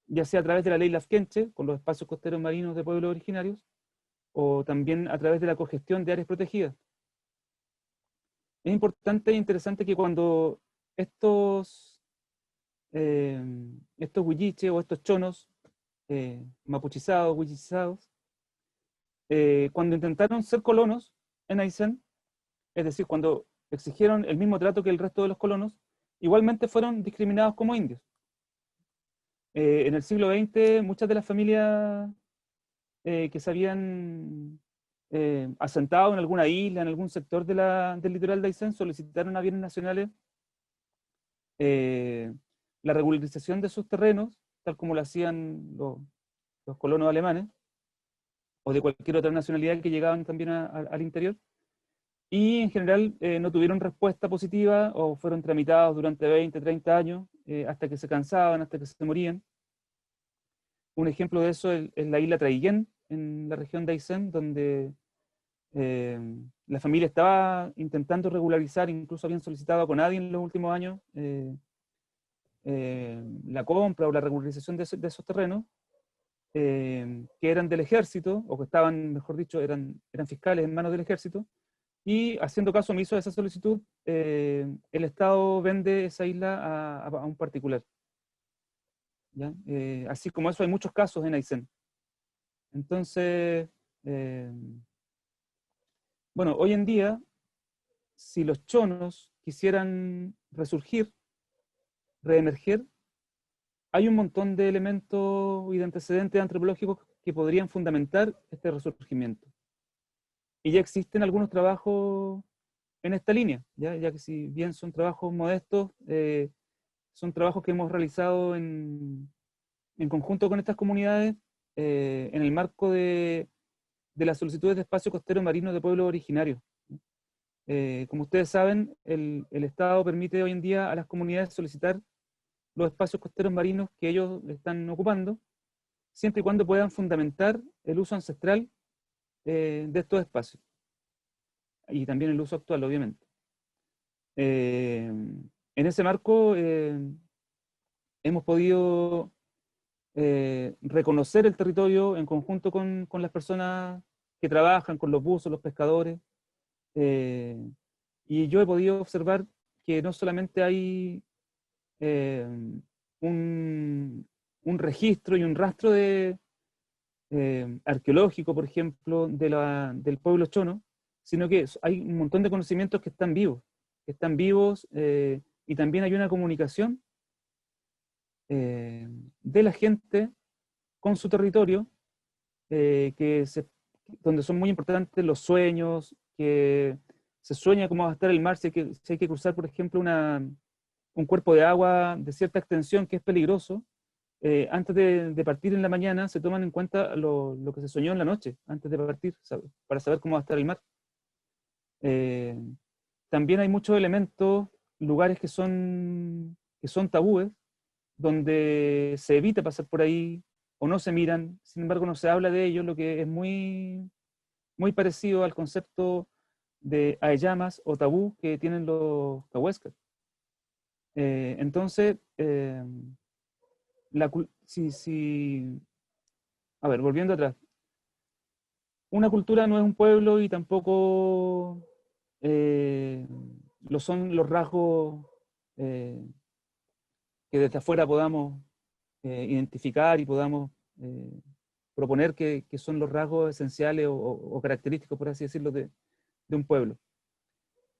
ya sea a través de la ley Lafkenche, con los espacios costeros marinos de pueblos originarios, o también a través de la cogestión de áreas protegidas. Es importante e interesante que cuando estos huilliches o estos chonos mapuchizados, huillichizados, cuando intentaron ser colonos en Aysén, es decir, cuando exigieron el mismo trato que el resto de los colonos, igualmente fueron discriminados como indios. En el siglo XX, muchas de las familias que se habían asentado en alguna isla, en algún sector del litoral de Aysén, solicitaron a bienes nacionales la regularización de sus terrenos, tal como lo hacían los colonos alemanes, o de cualquier otra nacionalidad que llegaban también al interior, y en general no tuvieron respuesta positiva o fueron tramitados durante 20, 30 años, hasta que se cansaban, hasta que se morían. Un ejemplo de eso es la isla Traiguén, en la región de Aysén, donde la familia estaba intentando regularizar, incluso habían solicitado a CONADI en los últimos años la compra o la regularización de esos terrenos, que eran del ejército, o que estaban, mejor dicho, eran fiscales en manos del ejército, y haciendo caso omiso de esa solicitud, el Estado vende esa isla a un particular. ¿Ya? Así como eso hay muchos casos en Aysén. Entonces, bueno, hoy en día, si los chonos quisieran resurgir, reemerger, hay un montón de elementos y de antecedentes antropológicos que podrían fundamentar este resurgimiento. Y ya existen algunos trabajos en esta línea, ya que si bien son trabajos modestos, son trabajos que hemos realizado en conjunto con estas comunidades, en el marco de las solicitudes de espacio costero marino de pueblos originarios. Como ustedes saben, el Estado permite hoy en día a las comunidades solicitar los espacios costeros marinos que ellos están ocupando, siempre y cuando puedan fundamentar el uso ancestral de estos espacios, y también el uso actual, obviamente. En ese marco hemos podido reconocer el territorio en conjunto con las personas que trabajan, con los buzos, los pescadores, y yo he podido observar que no solamente hay un registro y un rastro arqueológico, por ejemplo, del pueblo chono, sino que hay un montón de conocimientos que están vivos, y también hay una comunicación de la gente con su territorio, donde son muy importantes los sueños, que se sueña cómo va a estar el mar, si hay que cruzar, por ejemplo, un cuerpo de agua de cierta extensión que es peligroso. Antes de partir en la mañana se toman en cuenta lo que se soñó en la noche, antes de partir, para saber cómo va a estar el mar. También hay muchos elementos, lugares que son tabúes, donde se evita pasar por ahí o no se miran, sin embargo no se habla de ellos, lo que es muy, muy parecido al concepto de aeyamas o tabú que tienen los cahuéscar. Entonces, a ver, volviendo atrás, una cultura no es un pueblo y tampoco lo son los rasgos que desde afuera podamos identificar y podamos proponer que son los rasgos esenciales o característicos, por así decirlo, de un pueblo.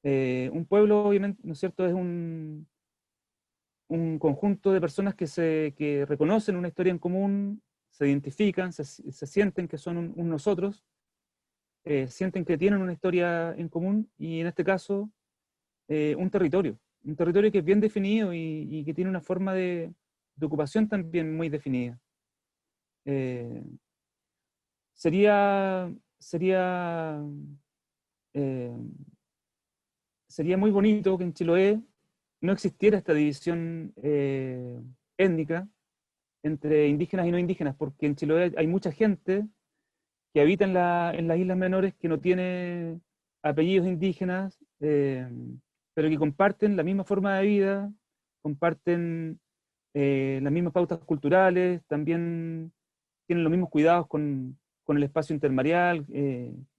Un pueblo, obviamente, ¿no es cierto?, es un conjunto de personas que reconocen una historia en común, se identifican, se sienten que son un nosotros, sienten que tienen una historia en común, y en este caso, un territorio que es bien definido y que tiene una forma de ocupación también muy definida. Sería, sería, eh, sería muy bonito que en Chiloé no existiera esta división étnica entre indígenas y no indígenas, porque en Chiloé hay mucha gente que habita en las islas menores que no tiene apellidos indígenas, pero que comparten la misma forma de vida, comparten las mismas pautas culturales, también tienen los mismos cuidados con el espacio intermareal,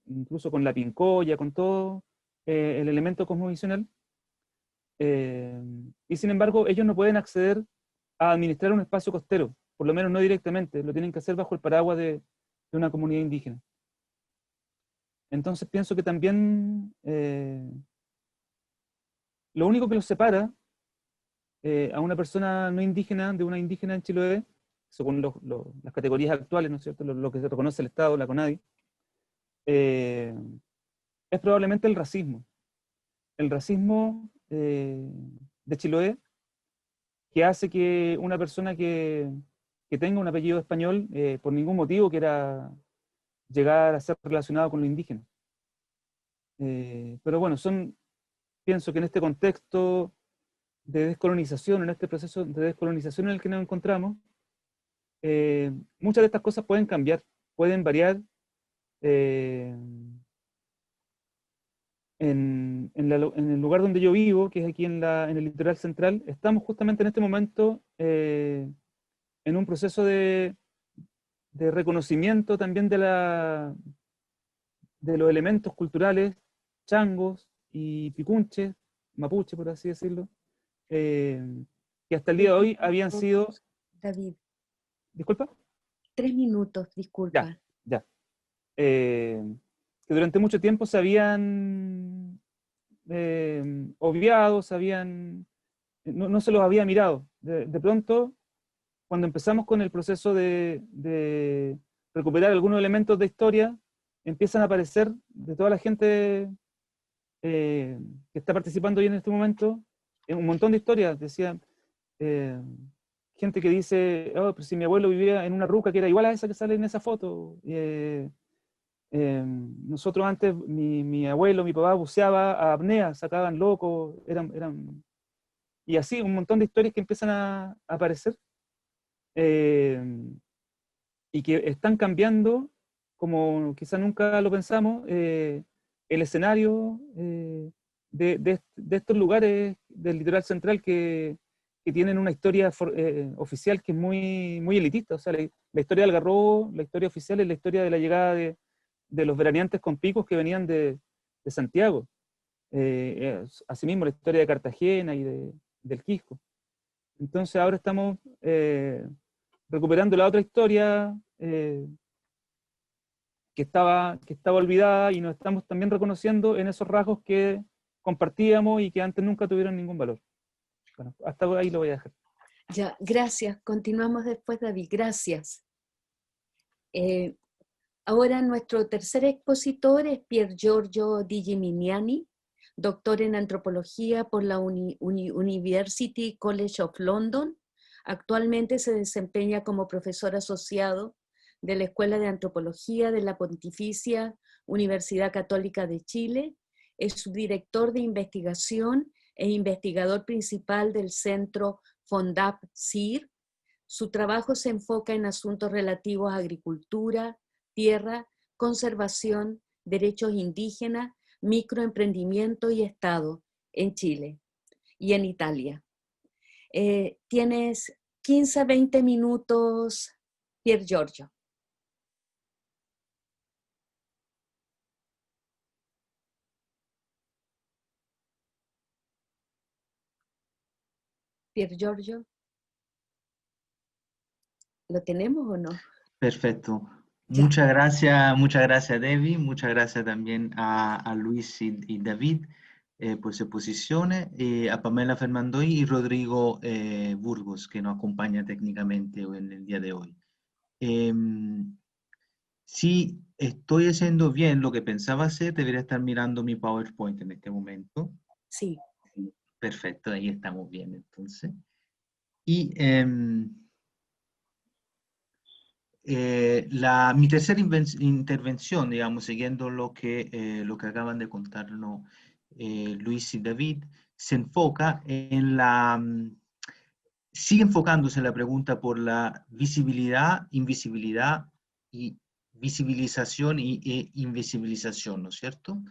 incluso con la pincoya, con todo el elemento cosmovisional. Y sin embargo, ellos no pueden acceder a administrar un espacio costero, por lo menos no directamente, lo tienen que hacer bajo el paraguas de una comunidad indígena. Entonces pienso que también lo único que los separa a una persona no indígena de una indígena en Chiloé, según las categorías actuales, ¿no es cierto?, lo que se reconoce el Estado, la CONADI, es probablemente el racismo. El racismo de Chiloé, que hace que una persona que tenga un apellido español, por ningún motivo quiera llegar a ser relacionado con lo indígena. Pero bueno, pienso que en este contexto de descolonización, en este proceso de descolonización en el que nos encontramos, muchas de estas cosas pueden cambiar, pueden variar. En el lugar donde yo vivo, que es aquí en el litoral central, estamos justamente en este momento en un proceso de reconocimiento también de los elementos culturales, changos y picunches, mapuche, por así decirlo, que hasta el día de hoy habían sido... David, ¿Disculpa? 3 minutos, Ya, disculpa. ya. Que durante mucho tiempo se habían obviado, no se los había mirado. De pronto, cuando empezamos con el proceso de recuperar algunos elementos de historia, empiezan a aparecer de toda la gente que está participando hoy en este momento, un montón de historias. Decía, gente que dice, oh, pero si mi abuelo vivía en una ruca que era igual a esa que sale en esa foto. Nosotros antes, mi abuelo, mi papá buceaba a apnea, sacaban locos, y así un montón de historias que empiezan a aparecer y que están cambiando, como quizá nunca lo pensamos, el escenario de estos lugares del litoral central que tienen una historia oficial que es muy, muy elitista. O sea, la historia del Algarrobo, la historia oficial es la historia de la llegada de los veraneantes con picos que venían de Santiago. Asimismo, la historia de Cartagena y del Quisco. Entonces ahora estamos recuperando la otra historia que estaba olvidada, y nos estamos también reconociendo en esos rasgos que compartíamos y que antes nunca tuvieron ningún valor. Bueno, hasta ahí lo voy a dejar. Ya, gracias. Continuamos después, David. Gracias. Ahora nuestro tercer expositor es Pier Giorgio Di Gimignani, doctor en antropología por la University College of London. Actualmente se desempeña como profesor asociado de la Escuela de Antropología de la Pontificia Universidad Católica de Chile. Es subdirector de investigación e investigador principal del Centro FONDAP-CIR. Su trabajo se enfoca en asuntos relativos a agricultura, tierra, conservación, derechos indígenas, microemprendimiento y Estado en Chile y en Italia. Tienes 15 a 20 minutos, Pier Giorgio. Pier Giorgio, ¿lo tenemos o no? Perfecto. Ya. Muchas gracias Debbie, muchas gracias también a Luis y David por su posición, a Pamela Fernandoy y Rodrigo Burgos, que nos acompaña técnicamente en el día de hoy. Si estoy haciendo bien lo que pensaba hacer, debería estar mirando mi PowerPoint en este momento. Sí. Perfecto, ahí estamos bien entonces. Y mi tercera intervención, digamos, siguiendo lo que acaban de contarnos Luis y David, se enfoca en sigue enfocándose en la pregunta por la visibilidad, invisibilidad y visibilización e invisibilización, ¿no es cierto?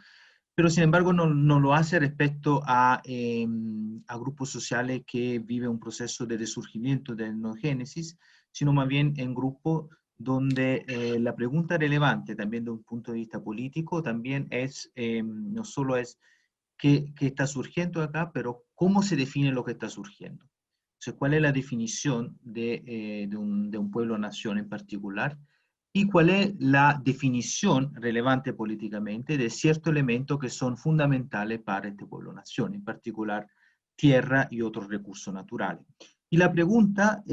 Pero sin embargo no lo hace respecto a grupos sociales que viven un proceso de resurgimiento, de etnogénesis, sino más bien en grupos donde la pregunta relevante también de un punto de vista político también es, no solo es qué está surgiendo acá, pero cómo se define lo que está surgiendo. O sea, cuál es la definición de un pueblo-nación en particular, y cuál es la definición relevante políticamente de ciertos elementos que son fundamentales para este pueblo-nación, en particular tierra y otros recursos naturales. Y la pregunta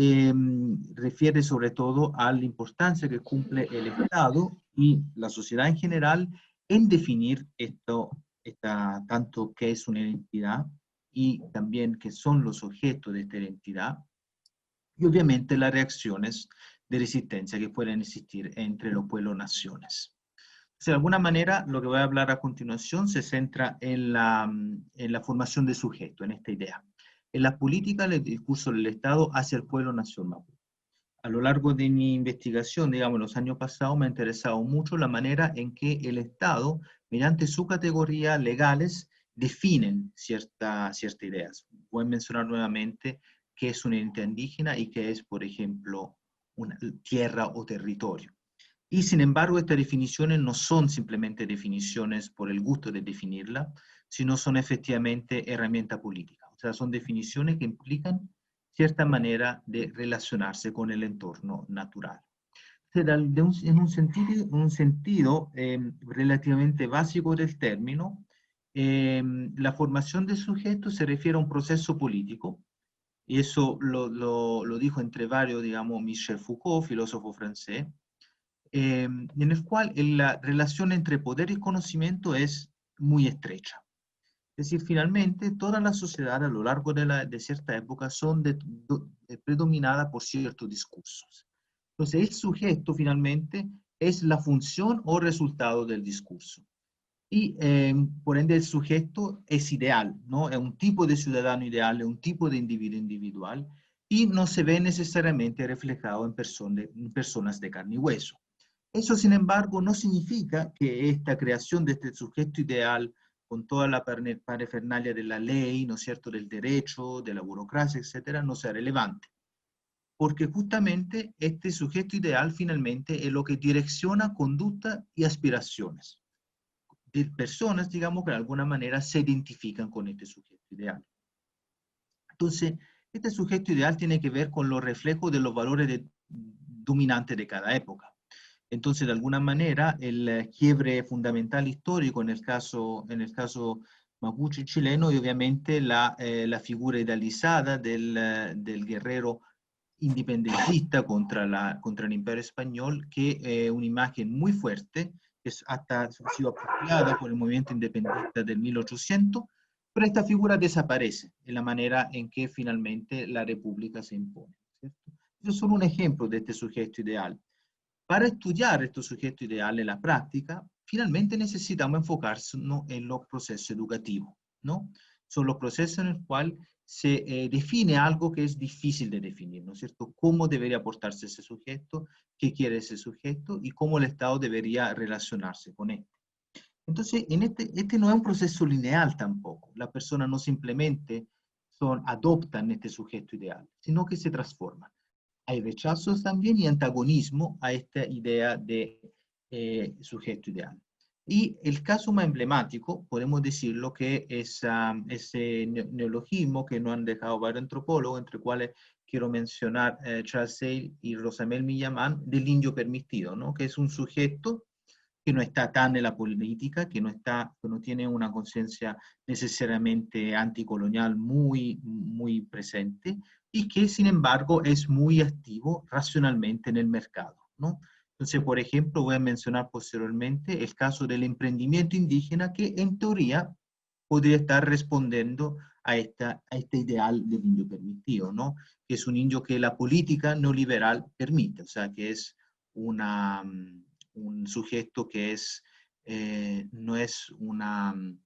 refiere sobre todo a la importancia que cumple el Estado y la sociedad en general en definir tanto qué es una identidad y también qué son los objetos de esta identidad, y obviamente las reacciones de resistencia que pueden existir entre los pueblos-naciones. De alguna manera, lo que voy a hablar a continuación se centra en la formación de sujeto, en esta idea. En la política, el discurso del Estado hacia el pueblo-nación mapuche. A lo largo de mi investigación, digamos, los años pasados, me ha interesado mucho la manera en que el Estado, mediante sus categorías legales, definen ciertas ideas. Voy a mencionar nuevamente qué es una identidad indígena y qué es, por ejemplo, una tierra o territorio. Y sin embargo, estas definiciones no son simplemente definiciones por el gusto de definirla, sino son efectivamente herramientas políticas. O sea, son definiciones que implican cierta manera de relacionarse con el entorno natural. En un sentido relativamente básico del término, la formación del sujeto se refiere a un proceso político, y eso lo dijo entre varios, digamos, Michel Foucault, filósofo francés, en el cual la relación entre poder y conocimiento es muy estrecha. Es decir, finalmente, todas las sociedades a lo largo de cierta época son predominadas por ciertos discursos. Entonces, el sujeto finalmente es la función o resultado del discurso. Y por ende el sujeto es ideal, ¿no? Es un tipo de ciudadano ideal, es un tipo de individuo individual, y no se ve necesariamente reflejado en personas de carne y hueso. Eso, sin embargo, no significa que esta creación de este sujeto ideal, con toda la parafernalia de la ley, ¿no es cierto?, del derecho, de la burocracia, etcétera, no sea relevante. Porque justamente este sujeto ideal finalmente es lo que direcciona conducta y aspiraciones de personas, digamos, que de alguna manera se identifican con este sujeto ideal. Entonces, este sujeto ideal tiene que ver con los reflejos de los valores dominantes de cada época. Entonces, de alguna manera, el quiebre fundamental histórico en el caso mapuche chileno, y obviamente la figura idealizada del guerrero independentista contra el Imperio Español, que es una imagen muy fuerte, que hasta ha sido apropiada por el movimiento independentista del 1800, pero esta figura desaparece en la manera en que finalmente la república se impone, ¿cierto? Eso es solo un ejemplo de este sujeto ideal. Para estudiar este sujeto ideal en la práctica, finalmente necesitamos enfocarnos en los procesos educativos, ¿no? Son los procesos en los cuales se define algo que es difícil de definir, ¿no es cierto? ¿Cómo debería portarse ese sujeto? ¿Qué quiere ese sujeto? Y cómo el Estado debería relacionarse con él. Entonces, este no es un proceso lineal tampoco. Las personas no simplemente adoptan este sujeto ideal, sino que se transforman. Hay rechazos también y antagonismo a esta idea de sujeto ideal. Y el caso más emblemático, podemos decirlo, que es ese neologismo que nos han dejado varios antropólogos, entre cuales quiero mencionar Charles Sale y Rosamel Millamán, del indio permitido, ¿no? Que es un sujeto que no está tan en la política, que no tiene una conciencia necesariamente anticolonial muy presente, y que sin embargo es muy activo racionalmente en el mercado, ¿no? Entonces, por ejemplo, voy a mencionar posteriormente el caso del emprendimiento indígena, que en teoría podría estar respondiendo a este ideal del indio permitido, ¿no? Que es un indio que la política neoliberal permite, o sea, que es un sujeto que no es un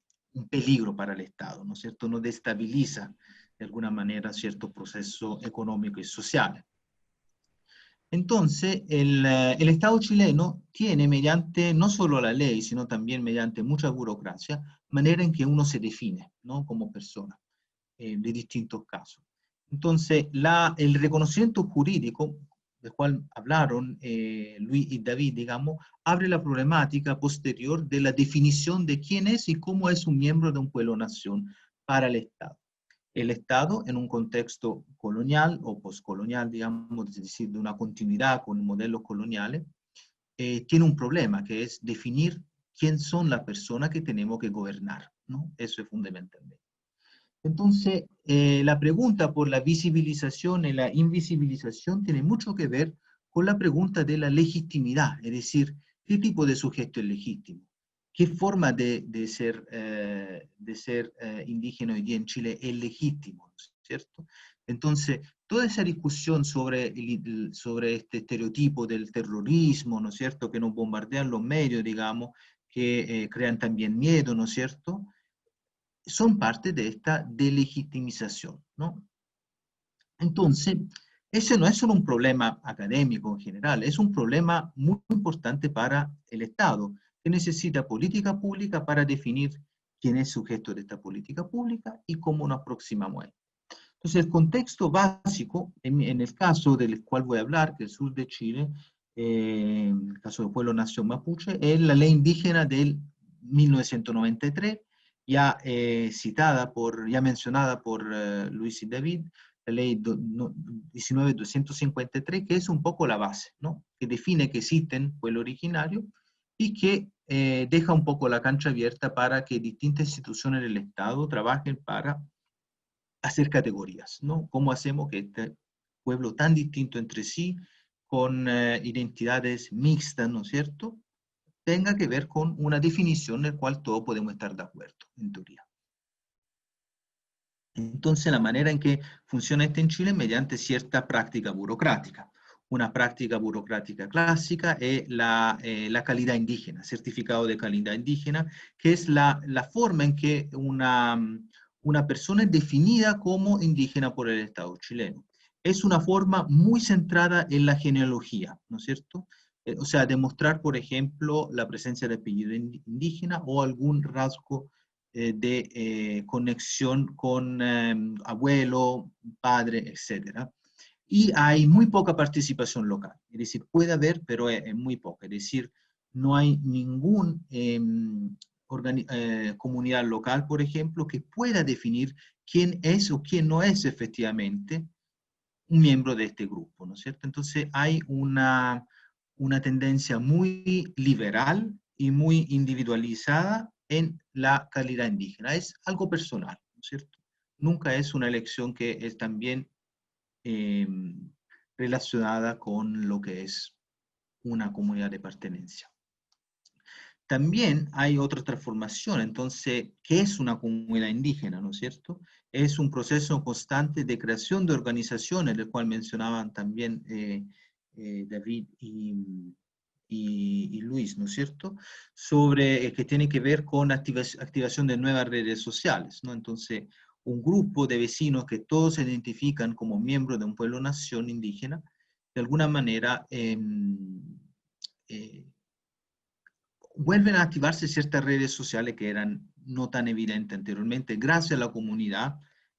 peligro para el Estado, ¿no es cierto? No destabiliza de alguna manera cierto proceso económico y social. Entonces, el Estado chileno tiene mediante no solo la ley, sino también mediante mucha burocracia, manera en que uno se define, ¿no? Como persona, de distintos casos. Entonces, el reconocimiento jurídico, del cual hablaron Luis y David, digamos, abre la problemática posterior de la definición de quién es y cómo es un miembro de un pueblo-nación para el Estado. El Estado, en un contexto colonial o postcolonial, digamos, es decir, de una continuidad con modelos coloniales, tiene un problema, que es definir quién son las personas que tenemos que gobernar, ¿no? Eso es fundamentalmente. Entonces, la pregunta por la visibilización y la invisibilización tiene mucho que ver con la pregunta de la legitimidad, es decir, ¿qué tipo de sujeto es legítimo? ¿Qué forma de ser indígena hoy día en Chile es legítimo? ¿Cierto? Entonces, toda esa discusión sobre este estereotipo del terrorismo, ¿no es cierto?, que nos bombardean los medios, digamos, que crean también miedo, ¿no es cierto?, son parte de esta delegitimización, ¿no? Entonces, ese no es solo un problema académico en general, es un problema muy importante para el Estado, que necesita política pública para definir quién es sujeto de esta política pública y cómo nos aproximamos a él. Entonces, el contexto básico, en el caso del cual voy a hablar, que es el sur de Chile, el caso del pueblo nación mapuche, es la ley indígena del 1993, ya ya mencionada por Luis y David, la ley 19.253, que es un poco la base, ¿no? Que define que existen pueblos originarios y que deja un poco la cancha abierta para que distintas instituciones del Estado trabajen para hacer categorías, ¿no? ¿Cómo hacemos que este pueblo tan distinto entre sí, con identidades mixtas, ¿no es cierto?, tenga que ver con una definición en la cual todos podemos estar de acuerdo, en teoría. Entonces, la manera en que funciona esto en Chile es mediante cierta práctica burocrática. Una práctica burocrática clásica es la calidad indígena, certificado de calidad indígena, que es la forma en que una persona es definida como indígena por el Estado chileno. Es una forma muy centrada en la genealogía, ¿no es cierto? O sea, demostrar, por ejemplo, la presencia de apellido indígena o algún rasgo de conexión con abuelo, padre, etc. Y hay muy poca participación local. Es decir, puede haber, pero es muy poca. Es decir, no hay ninguna comunidad local, por ejemplo, que pueda definir quién es o quién no es efectivamente un miembro de este grupo, ¿no es cierto? Entonces hay una una tendencia muy liberal y muy individualizada en la calidad indígena. Es algo personal, ¿no es cierto? Nunca es una elección que es también relacionada con lo que es una comunidad de pertenencia. También hay otra transformación, entonces, ¿qué es una comunidad indígena, no es cierto? Es un proceso constante de creación de organizaciones, el cual mencionaban también David y Luis, ¿no es cierto? Sobre, que tiene que ver con activación de nuevas redes sociales, ¿no? Entonces, un grupo de vecinos que todos se identifican como miembros de un pueblo-nación indígena, de alguna manera vuelven a activarse ciertas redes sociales que eran no tan evidentes anteriormente, gracias a la comunidad,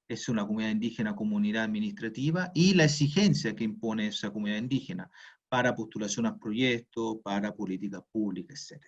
es una comunidad indígena, comunidad administrativa, y la exigencia que impone esa comunidad indígena para postulación a proyectos, para políticas públicas, etc.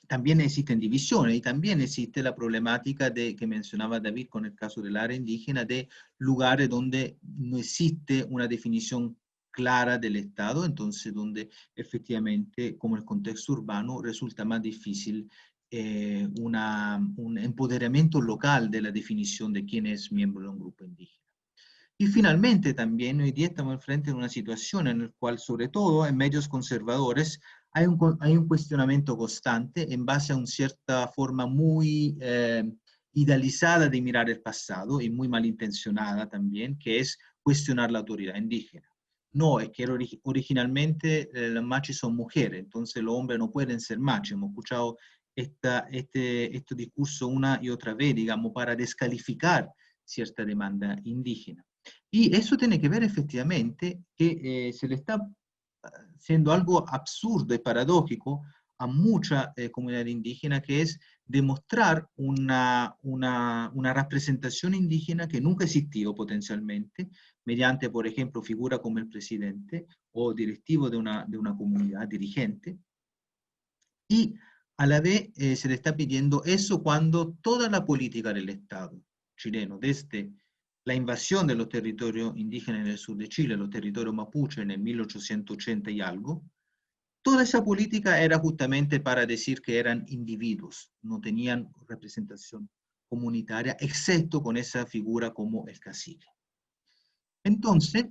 También existen divisiones y también existe la problemática que mencionaba David con el caso del área indígena, de lugares donde no existe una definición clara del Estado, entonces donde efectivamente, como el contexto urbano, resulta más difícil un empoderamiento local de la definición de quién es miembro de un grupo indígena. Y finalmente también hoy día estamos frente a una situación en la cual, sobre todo en medios conservadores, hay un cuestionamiento constante en base a una cierta forma muy idealizada de mirar el pasado y muy malintencionada también, que es cuestionar la autoridad indígena. No, es que originalmente los machos son mujeres, entonces los hombres no pueden ser machos. Hemos escuchado este discurso una y otra vez, digamos, para descalificar cierta demanda indígena. Y eso tiene que ver efectivamente que se le está siendo algo absurdo y paradójico a mucha comunidad indígena, que es demostrar una representación indígena que nunca existió potencialmente, mediante, por ejemplo, figura como el presidente o directivo de una comunidad, dirigente, y a la vez se le está pidiendo eso cuando toda la política del Estado chileno, desde la invasión de los territorios indígenas en el sur de Chile, los territorios mapuche en el 1880 y algo, toda esa política era justamente para decir que eran individuos, no tenían representación comunitaria, excepto con esa figura como el cacique. Entonces,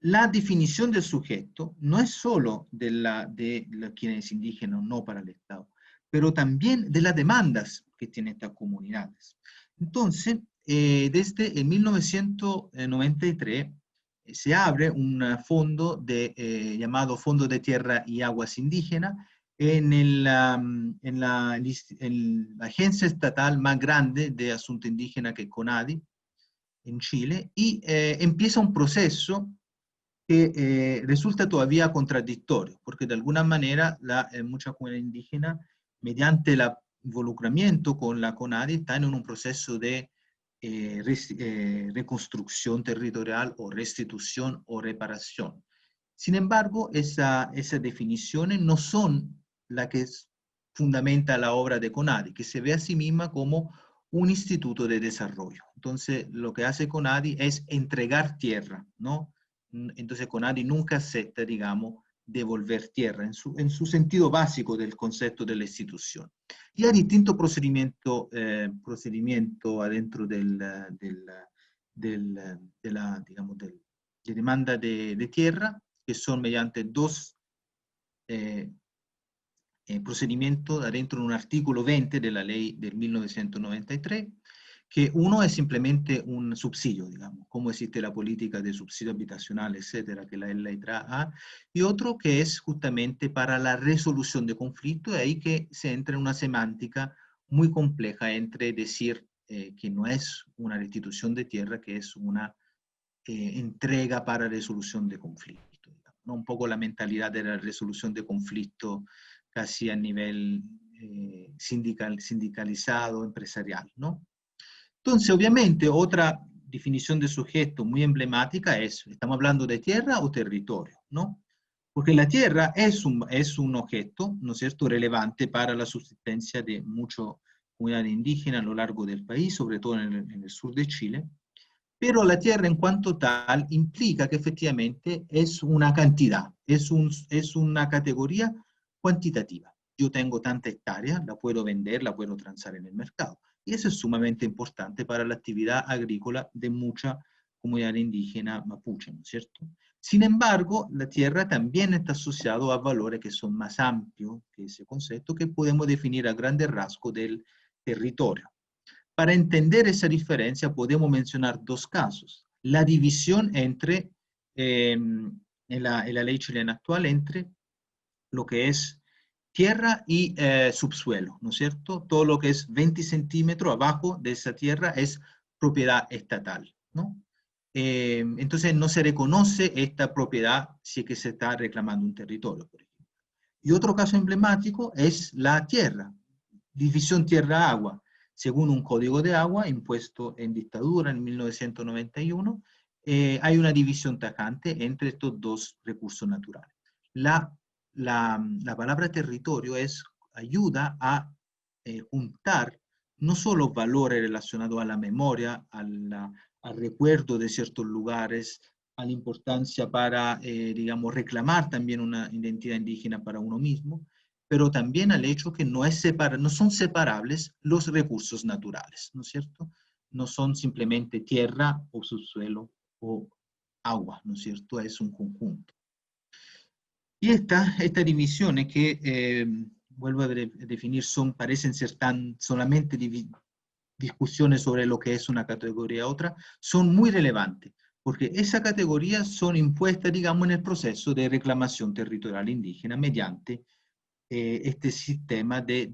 la definición del sujeto no es solo de quienes indígenas o no para el Estado, pero también de las demandas que tienen estas comunidades. Entonces, desde el 1993 se abre un fondo llamado Fondo de Tierra y Aguas Indígenas en la agencia estatal más grande de asunto indígena, que es CONADI, en Chile, y empieza un proceso que resulta todavía contradictorio, porque de alguna manera mucha comunidad indígena, mediante el involucramiento con la CONADI, están en un proceso de reconstrucción territorial o restitución o reparación. Sin embargo, esas definiciones no son las que fundamenta la obra de CONADI, que se ve a sí misma como un instituto de desarrollo. Entonces, lo que hace CONADI es entregar tierra, ¿no? Entonces, CONADI nunca acepta, digamos, devolver tierra en su sentido básico del concepto de la institución. Y hay distintos procedimientos adentro de demanda de tierra, que son mediante dos procedimientos adentro de un artículo 20 de la ley del 1993, que uno es simplemente un subsidio, digamos, como existe la política de subsidio habitacional, etcétera, que la ley trae, y otro que es justamente para la resolución de conflictos, y ahí que se entra en una semántica muy compleja entre decir que no es una restitución de tierra, que es una entrega para resolución de conflictos, ¿no? Un poco la mentalidad de la resolución de conflictos casi a nivel sindicalizado, empresarial, ¿no? Entonces, obviamente, otra definición de sujeto muy emblemática es, ¿estamos hablando de tierra o territorio? ¿No? Porque la tierra es un objeto, ¿no es cierto?, relevante para la subsistencia de muchas comunidades indígenas a lo largo del país, sobre todo en el sur de Chile, Pero la tierra en cuanto tal implica que efectivamente es una cantidad, es una categoría cuantitativa. Yo tengo tanta hectárea, la puedo vender, la puedo transar en el mercado. Y eso es sumamente importante para la actividad agrícola de mucha comunidad indígena mapuche, ¿no es cierto? Sin embargo, la tierra también está asociada a valores que son más amplios que ese concepto, que podemos definir a grandes rasgos del territorio. Para entender esa diferencia podemos mencionar dos casos. La división entre, en la ley chilena actual, entre lo que es tierra y subsuelo, ¿no es cierto? Todo lo que es 20 centímetros abajo de esa tierra es propiedad estatal, ¿no? Entonces no se reconoce esta propiedad si es que se está reclamando un territorio, por ejemplo. Y otro caso emblemático es la tierra, división tierra-agua. Según un código de agua impuesto en dictadura en 1991, hay una división tajante entre estos dos recursos naturales. La palabra territorio ayuda a juntar no solo valores relacionados a la memoria, al recuerdo de ciertos lugares, a la importancia para, digamos, reclamar también una identidad indígena para uno mismo, pero también al hecho que no son separables los recursos naturales, ¿no es cierto? No son simplemente tierra o subsuelo o agua, ¿no es cierto? Es un conjunto. Y esta divisiones que, vuelvo a definir, parecen ser solamente discusiones sobre lo que es una categoría u otra, son muy relevantes, porque esas categorías son impuestas, digamos, en el proceso de reclamación territorial indígena mediante este sistema de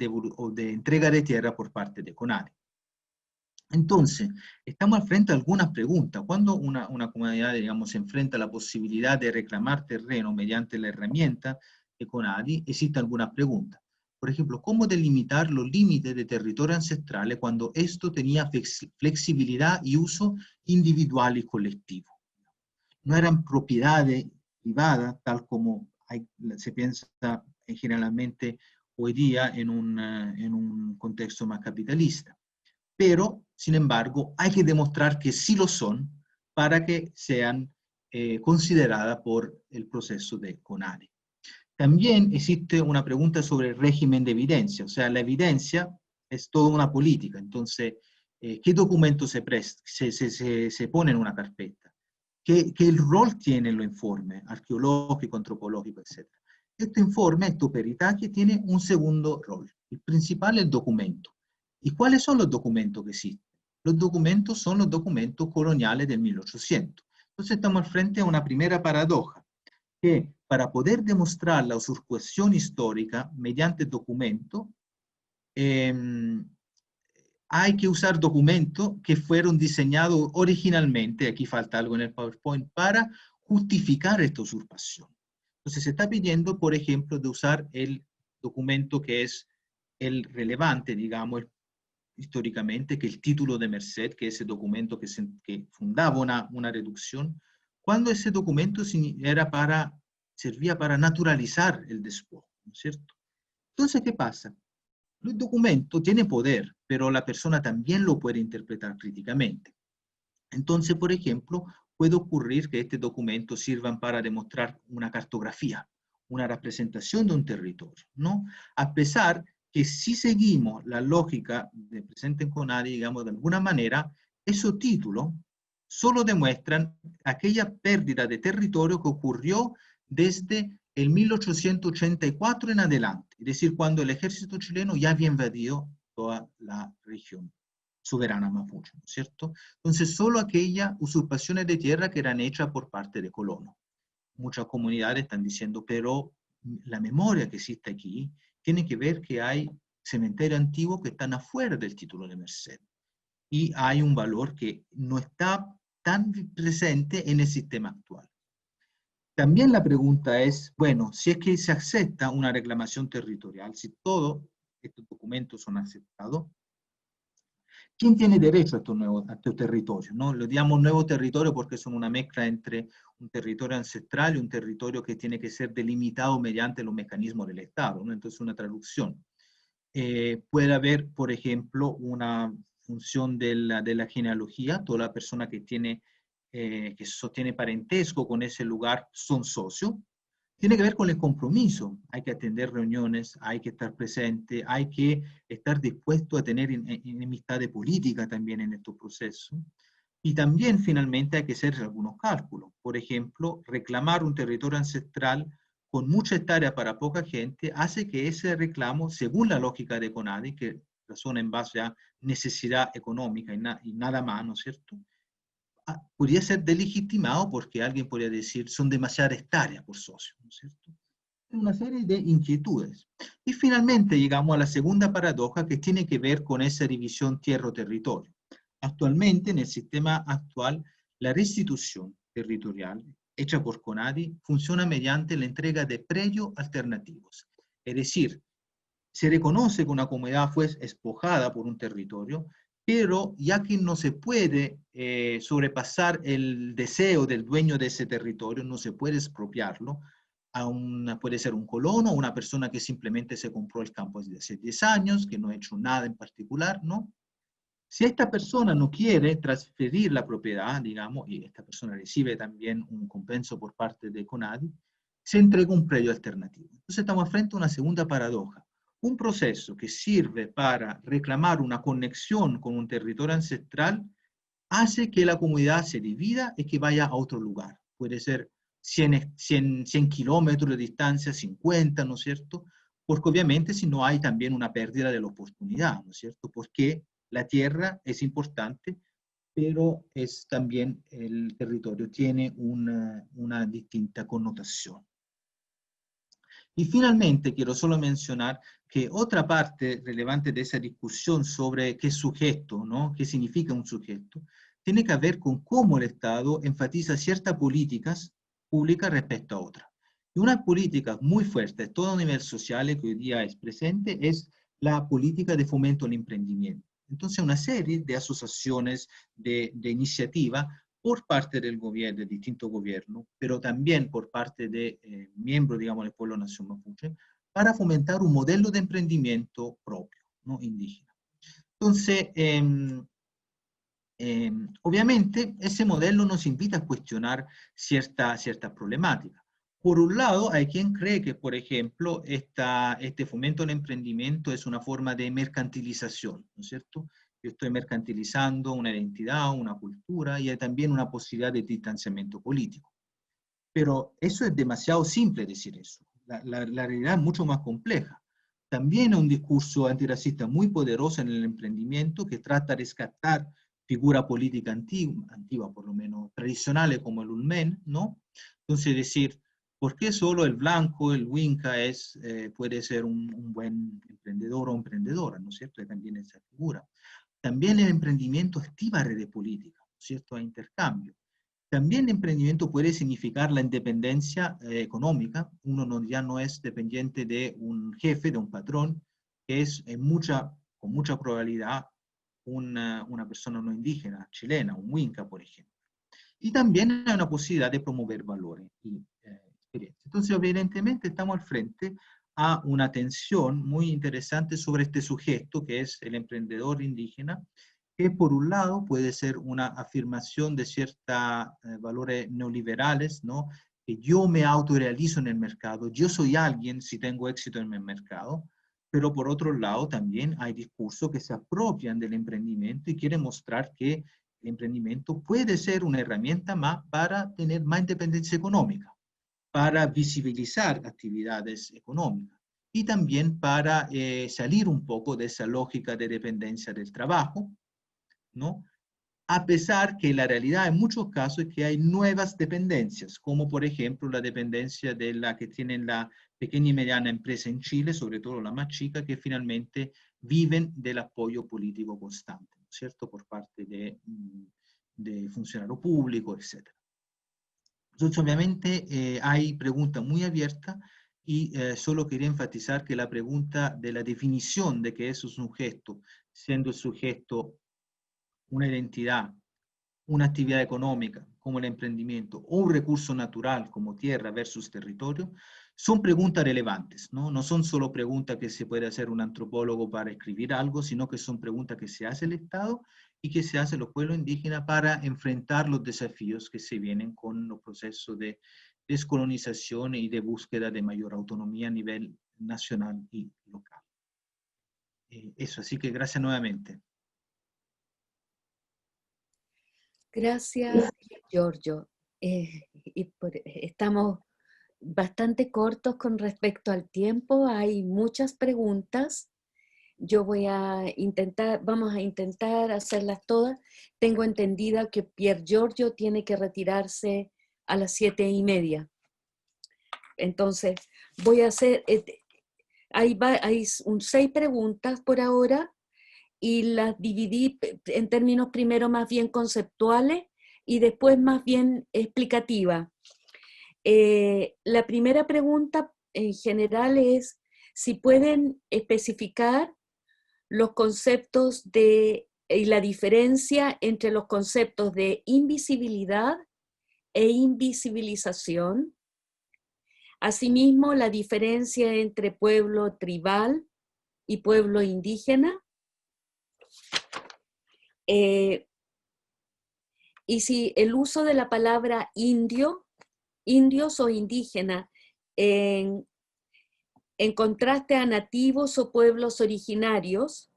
entrega de tierra por parte de CONADE. Entonces, estamos al frente de algunas preguntas. Cuando una comunidad, digamos, se enfrenta a la posibilidad de reclamar terreno mediante la herramienta de CONADE, existen algunas preguntas. Por ejemplo, ¿cómo delimitar los límites de territorio ancestrales cuando esto tenía flexibilidad y uso individual y colectivo? No eran propiedades privadas, tal como se piensa generalmente hoy día en un contexto más capitalista. Pero, sin embargo, hay que demostrar que sí lo son para que sean consideradas por el proceso de CONADE. También existe una pregunta sobre el régimen de evidencia, o sea, la evidencia es toda una política, entonces, ¿qué documentos se pone en una carpeta? ¿Qué rol tiene el informe arqueológico, antropológico, etc.? Este informe, este peritaje, tiene un segundo rol. El principal es el documento. ¿Y cuáles son los documentos que existen? Los documentos son los documentos coloniales del 1800. Entonces estamos al frente a una primera paradoja, que para poder demostrar la usurpación histórica mediante documento, hay que usar documentos que fueron diseñados originalmente, aquí falta algo en el PowerPoint, para justificar esta usurpación. Entonces se está pidiendo, por ejemplo, de usar el documento que es el relevante, digamos, históricamente, que el título de Merced, que es ese documento que fundaba una reducción, cuando ese documento servía para naturalizar el despojo, ¿no es cierto? Entonces, ¿qué pasa? El documento tiene poder, pero la persona también lo puede interpretar críticamente. Entonces, por ejemplo, puede ocurrir que este documento sirvan para demostrar una cartografía, una representación de un territorio, ¿no? A pesar que si seguimos la lógica de presente en CONADE, digamos, de alguna manera, esos títulos solo demuestran aquella pérdida de territorio que ocurrió desde el 1884 en adelante, es decir, cuando el ejército chileno ya había invadido toda la región soberana mapuche, ¿no es cierto? Entonces, solo aquellas usurpaciones de tierra que eran hechas por parte de colonos. Muchas comunidades están diciendo, pero la memoria que existe aquí tiene que ver que hay cementerios antiguos que están afuera del título de Merced. Y hay un valor que no está tan presente en el sistema actual. También la pregunta es, bueno, si es que se acepta una reclamación territorial, si todos estos documentos son aceptados, ¿quién tiene derecho a estos territorios? ¿No? Lo llamamos nuevo territorio porque son una mezcla entre un territorio ancestral y un territorio que tiene que ser delimitado mediante los mecanismos del Estado, ¿no? Entonces, una traducción. Puede haber, por ejemplo, una función de la genealogía, toda la persona que sostiene parentesco con ese lugar son socios. Tiene que ver con el compromiso. Hay que atender reuniones, hay que estar presente, hay que estar dispuesto a tener enemistad de política también en estos procesos. Y también, finalmente, hay que hacer algunos cálculos. Por ejemplo, reclamar un territorio ancestral con mucha hectárea para poca gente hace que ese reclamo, según la lógica de CONADI, que razona en base a necesidad económica y nada más, ¿no es cierto?, podría ser delegitimado porque alguien podría decir son demasiadas hectáreas por socio, ¿no es cierto? Una serie de inquietudes. Y finalmente llegamos a la segunda paradoja que tiene que ver con esa división tierra-territorio. Actualmente, en el sistema actual, la restitución territorial hecha por CONADI funciona mediante la entrega de predios alternativos. Es decir, se reconoce que una comunidad fue despojada por un territorio, pero ya que no se puede sobrepasar el deseo del dueño de ese territorio, no se puede expropiarlo, puede ser un colono o una persona que simplemente se compró el campo desde hace 10 años, que no ha hecho nada en particular, ¿no? Si esta persona no quiere transferir la propiedad, digamos, y esta persona recibe también un compenso por parte de CONADI, se entrega un predio alternativo. Entonces estamos frente a una segunda paradoja. Un proceso que sirve para reclamar una conexión con un territorio ancestral hace que la comunidad se divida y que vaya a otro lugar. Puede ser 100 kilómetros de distancia, 50, ¿no es cierto? Porque obviamente si no hay también una pérdida de la oportunidad, ¿no es cierto? Porque la tierra es importante, pero es también el territorio tiene una distinta connotación. Y finalmente quiero solo mencionar que otra parte relevante de esa discusión sobre qué sujeto, ¿no? ¿Qué significa un sujeto? Tiene que ver con cómo el Estado enfatiza ciertas políticas públicas respecto a otras. Y una política muy fuerte a todo nivel social que hoy día es presente es la política de fomento al emprendimiento. Entonces, una serie de asociaciones, de iniciativas por parte del gobierno, de distintos gobiernos, pero también por parte de miembros, digamos, del pueblo nación mapuche, para fomentar un modelo de emprendimiento propio, ¿no? Indígena. Entonces, obviamente, ese modelo nos invita a cuestionar ciertas problemáticas. Por un lado, hay quien cree que, por ejemplo, este fomento al emprendimiento es una forma de mercantilización, ¿no es cierto? Yo estoy mercantilizando una identidad, una cultura y hay también una posibilidad de distanciamiento político. Pero eso es demasiado simple decir eso. La realidad es mucho más compleja. También hay un discurso antirracista muy poderoso en el emprendimiento que trata de rescatar figuras políticas antiguas, por lo menos tradicionales como el Ulmen, ¿no? Entonces decir, ¿por qué solo el blanco, el Winca, puede ser un buen emprendedor o emprendedora, ¿no es cierto? Y también esa figura. También el emprendimiento activa redes políticas, ¿no es cierto? Hay intercambio. También el emprendimiento puede significar la independencia económica. Uno ya no es dependiente de un jefe, de un patrón, que es con mucha probabilidad una persona no indígena, chilena, un Winca, por ejemplo. Y también hay una posibilidad de promover valores y experiencias. Entonces, evidentemente, estamos al frente a una tensión muy interesante sobre este sujeto, que es el emprendedor indígena, que por un lado puede ser una afirmación de ciertos valores neoliberales, ¿no? Que yo me autorrealizo en el mercado, yo soy alguien si tengo éxito en el mercado, pero por otro lado también hay discursos que se apropian del emprendimiento y quieren mostrar que el emprendimiento puede ser una herramienta más para tener más independencia económica, para visibilizar actividades económicas y también para salir un poco de esa lógica de dependencia del trabajo, ¿no? A pesar que la realidad en muchos casos es que hay nuevas dependencias, como por ejemplo la dependencia de la que tienen la pequeña y mediana empresa en Chile, sobre todo la más chica, que finalmente viven del apoyo político constante, ¿no es cierto?, por parte de funcionario público, etc. Entonces, obviamente, hay preguntas muy abiertas y solo quería enfatizar que la pregunta de la definición de qué es un sujeto, siendo el sujeto una identidad, una actividad económica como el emprendimiento o un recurso natural como tierra versus territorio, son preguntas relevantes, ¿no? No son solo preguntas que se puede hacer un antropólogo para escribir algo, sino que son preguntas que se hace el Estado y que se hace los pueblos indígenas para enfrentar los desafíos que se vienen con los procesos de descolonización y de búsqueda de mayor autonomía a nivel nacional y local. Eso, así que gracias nuevamente. Gracias, Giorgio. Estamos bastante cortos con respecto al tiempo, hay muchas preguntas. Vamos a intentar hacerlas todas. Tengo entendida que Pier Giorgio tiene que retirarse a las 7:30. Entonces, voy a hacer, hay 6 preguntas por ahora y las dividí en términos primero más bien conceptuales y después más bien explicativas. La primera pregunta en general es si pueden especificar los conceptos y la diferencia entre los conceptos de invisibilidad e invisibilización. Asimismo, la diferencia entre pueblo tribal y pueblo indígena. Y si el uso de la palabra indios o indígena, en contraste a nativos o pueblos originarios,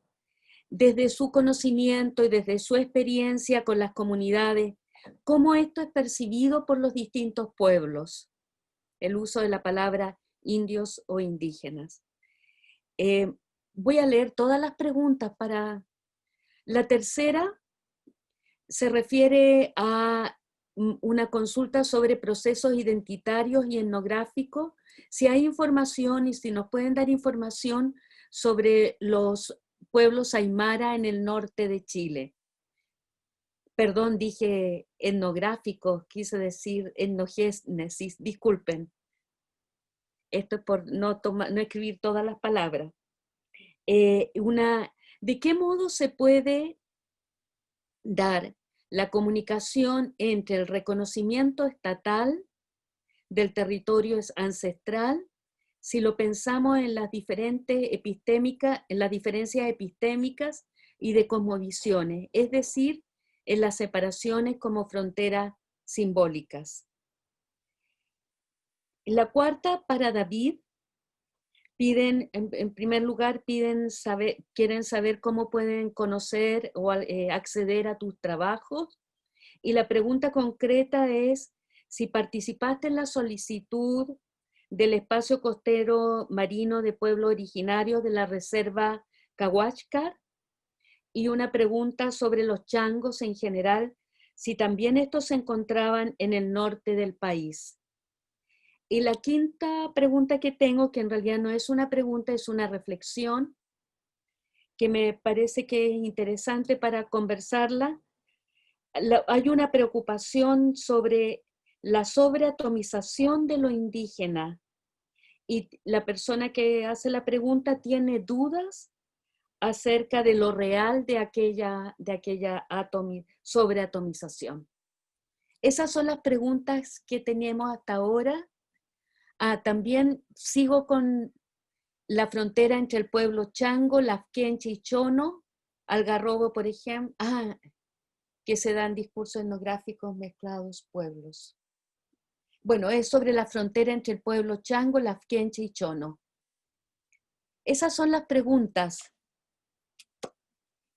desde su conocimiento y desde su experiencia con las comunidades, cómo esto es percibido por los distintos pueblos, el uso de la palabra indios o indígenas. Voy a leer todas las preguntas para... La tercera se refiere a una consulta sobre procesos identitarios y etnográficos, si hay información y si nos pueden dar información sobre los pueblos aymara en el norte de Chile. Perdón, dije etnográficos, quise decir etnogénesis, disculpen. Esto es por no escribir todas las palabras. ¿De qué modo se puede dar la comunicación entre el reconocimiento estatal del territorio ancestral, si lo pensamos en las diferentes en las diferencias epistémicas y de cosmovisiones, es decir, en las separaciones como fronteras simbólicas? La cuarta, para David, en primer lugar, quieren saber cómo pueden conocer o acceder a tus trabajos. Y la pregunta concreta es si participaste en la solicitud del espacio costero marino de pueblo originario de la reserva Cahuáscar. Y una pregunta sobre los changos en general, si también estos se encontraban en el norte del país. Y la quinta pregunta que tengo, que en realidad no es una pregunta, es una reflexión, que me parece que es interesante para conversarla. Hay una preocupación sobre la sobreatomización de lo indígena y la persona que hace la pregunta tiene dudas acerca de lo real de aquella sobreatomización. Esas son las preguntas que tenemos hasta ahora. También sigo con la frontera entre el pueblo chango, lafkenche y chono, algarrobo, por ejemplo, que se dan discursos etnográficos mezclados pueblos. Bueno, es sobre la frontera entre el pueblo chango, lafkenche y chono. Esas son las preguntas.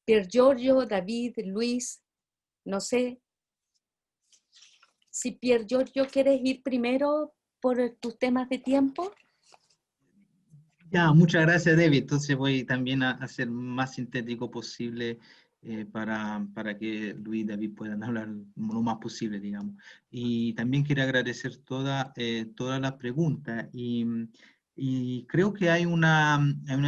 Pier Giorgio, David, Luis, no sé. Si Pier Giorgio quieres ir primero por tus temas de tiempo. Ya, muchas gracias, David. Entonces voy también a ser más sintético posible para que Luis y David puedan hablar lo más posible, digamos. Y también quiero agradecer todas las preguntas y creo que hay una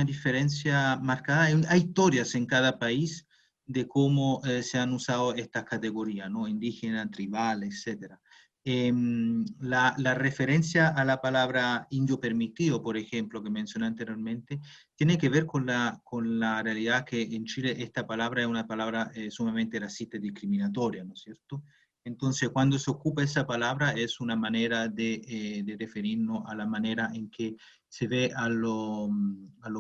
diferencia marcada. Hay historias en cada país de cómo se han usado estas categorías, ¿no? Indígena, tribal, etcétera. La referencia a la palabra indio permitido, por ejemplo, que mencioné anteriormente, tiene que ver con la realidad que en Chile esta palabra es una palabra sumamente racista y discriminatoria, ¿no es cierto? Entonces, cuando se ocupa esa palabra es una manera de referirnos a la manera en que se ve a los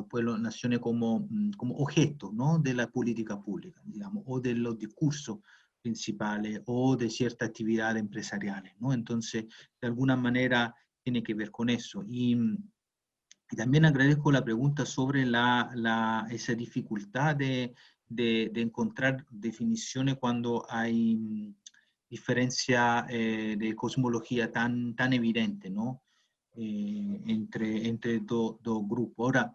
pueblos, naciones como, como objeto, ¿no? De la política pública, digamos, o de los discursos principales o de ciertas actividades empresariales, ¿no? Entonces, de alguna manera tiene que ver con eso. Y también agradezco la pregunta sobre esa dificultad de encontrar definiciones cuando hay diferencia de cosmología tan evidente, ¿no? Entre dos grupos. Ahora,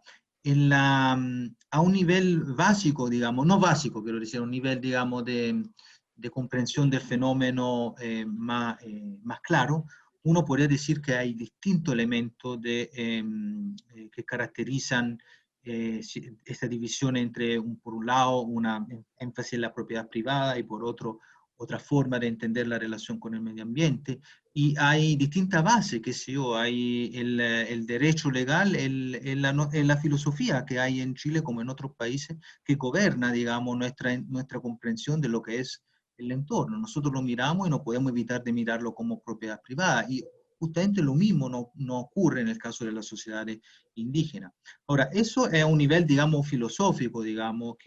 a un nivel básico, digamos, no básico, quiero decir, a un nivel, digamos, de comprensión del fenómeno más claro, uno podría decir que hay distintos elementos que caracterizan esta división entre, por un lado, una énfasis en la propiedad privada y por otro, otra forma de entender la relación con el medio ambiente. Y hay distintas bases, qué sé yo, hay el derecho legal, la filosofía que hay en Chile como en otros países que goberna, digamos, nuestra comprensión de lo que es el entorno. Nosotros lo miramos y no podemos evitar de mirarlo como propiedad privada. Y justamente lo mismo no ocurre en el caso de las sociedades indígenas. Ahora, eso es a un nivel, digamos, filosófico, digamos,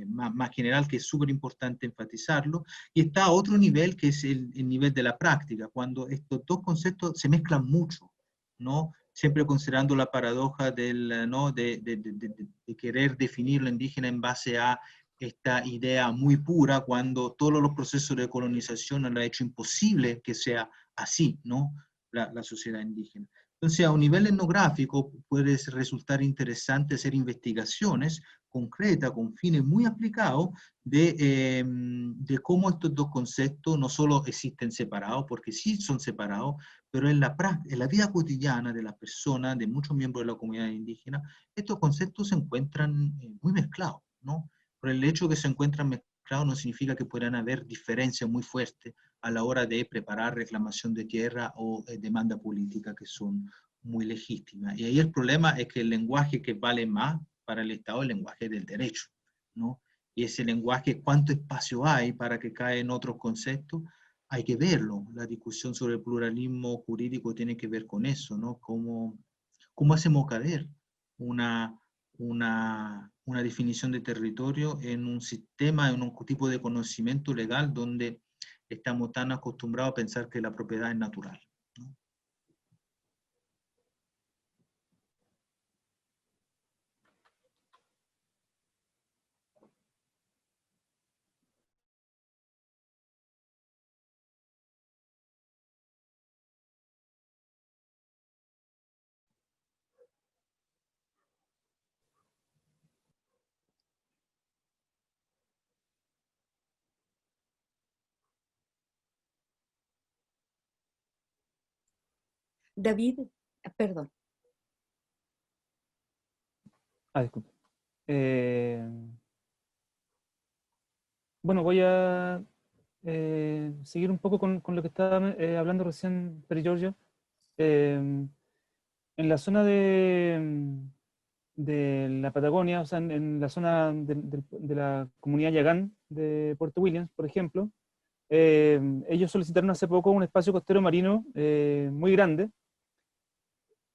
más general, que es súper importante enfatizarlo. Y está a otro nivel, que es el nivel de la práctica, cuando estos dos conceptos se mezclan mucho, ¿no? Siempre considerando la paradoja ¿no? de querer definir lo indígena en base a esta idea muy pura, cuando todos los procesos de colonización han hecho imposible que sea así, ¿no? La sociedad indígena. Entonces, a un nivel etnográfico puede resultar interesante hacer investigaciones concretas, con fines muy aplicados, de cómo estos dos conceptos no solo existen separados, porque sí son separados, pero en la vida cotidiana de las personas, de muchos miembros de la comunidad indígena, estos conceptos se encuentran muy mezclados, ¿no? Por el hecho de que se encuentran mezclados no significa que puedan haber diferencias muy fuertes a la hora de preparar reclamación de tierra o demanda política que son muy legítimas. Y ahí el problema es que el lenguaje que vale más para el Estado es el lenguaje del derecho, ¿no? Y ese lenguaje, ¿cuánto espacio hay para que caiga en otros conceptos? Hay que verlo. La discusión sobre el pluralismo jurídico tiene que ver con eso, ¿no? ¿Cómo hacemos caber una definición de territorio en un sistema, en un tipo de conocimiento legal donde estamos tan acostumbrados a pensar que la propiedad es natural, ¿no? David, perdón. Disculpe. Bueno, voy a seguir un poco con lo que estaba hablando recién Per Giorgio. En la zona de la Patagonia, o sea, en la zona de la comunidad Yagán de Puerto Williams, por ejemplo, ellos solicitaron hace poco un espacio costero marino muy grande,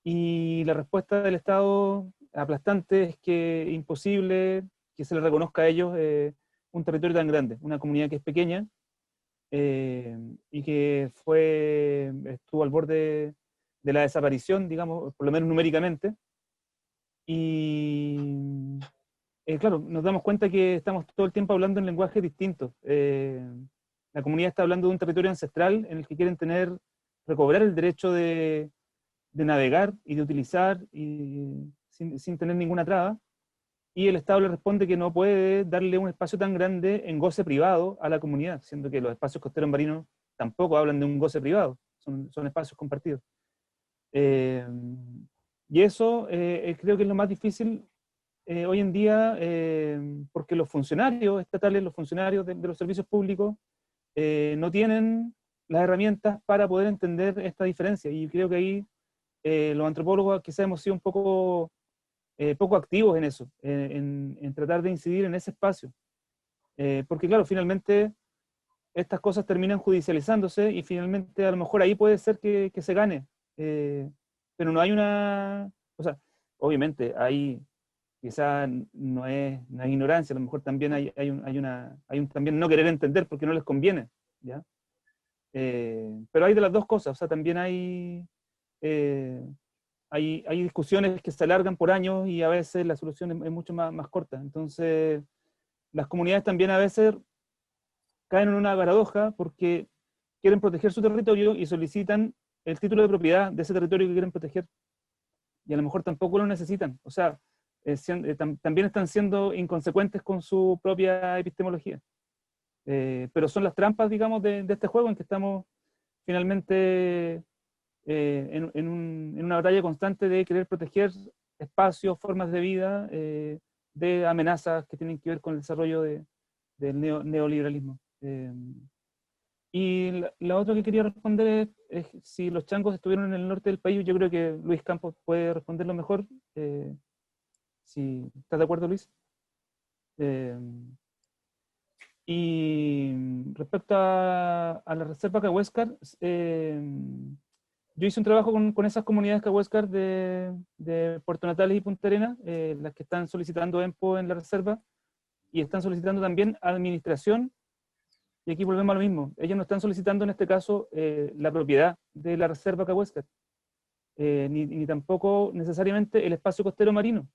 y la respuesta del Estado aplastante es que es imposible que se les reconozca a ellos un territorio tan grande, una comunidad que es pequeña y que estuvo al borde de la desaparición, digamos, por lo menos numéricamente. Y claro, nos damos cuenta que estamos todo el tiempo hablando en lenguajes distintos. La comunidad está hablando de un territorio ancestral en el que quieren recobrar el derecho de navegar y de utilizar sin tener ninguna traba, y el Estado le responde que no puede darle un espacio tan grande en goce privado a la comunidad, siendo que los espacios costeros marinos tampoco hablan de un goce privado, son espacios compartidos. Y eso creo que es lo más difícil hoy en día, porque los funcionarios estatales, los funcionarios de los servicios públicos, no tienen las herramientas para poder entender esta diferencia, y creo que ahí los antropólogos quizás hemos sido un poco activos en eso, en tratar de incidir en ese espacio. Porque claro, finalmente estas cosas terminan judicializándose y finalmente a lo mejor ahí puede ser que se gane. Pero no hay una, o sea, obviamente hay, quizá no es ignorancia, a lo mejor también hay un también no querer entender porque no les conviene, ¿ya? Pero hay de las dos cosas, o sea, también hay discusiones que se alargan por años y a veces la solución es mucho más corta. Entonces, las comunidades también a veces caen en una paradoja porque quieren proteger su territorio y solicitan el título de propiedad de ese territorio que quieren proteger. Y a lo mejor tampoco lo necesitan. O sea, también están siendo inconsecuentes con su propia epistemología. Pero son las trampas, digamos, de este juego en que estamos finalmente en una batalla constante de querer proteger espacios, formas de vida, de amenazas que tienen que ver con el desarrollo del neoliberalismo. Y la otra que quería responder es si los changos estuvieron en el norte del país. Yo creo que Luis Campos puede responderlo mejor. Si estás de acuerdo, Luis. Y respecto a la reserva Cahuéscar, yo hice un trabajo con esas comunidades Cahuéscar de Puerto Natales y Punta Arenas, las que están solicitando EMPO en la reserva, y están solicitando también administración. Y aquí volvemos a lo mismo. Ellos no están solicitando en este caso la propiedad de la reserva Cahuéscar, ni tampoco necesariamente el espacio costero marino.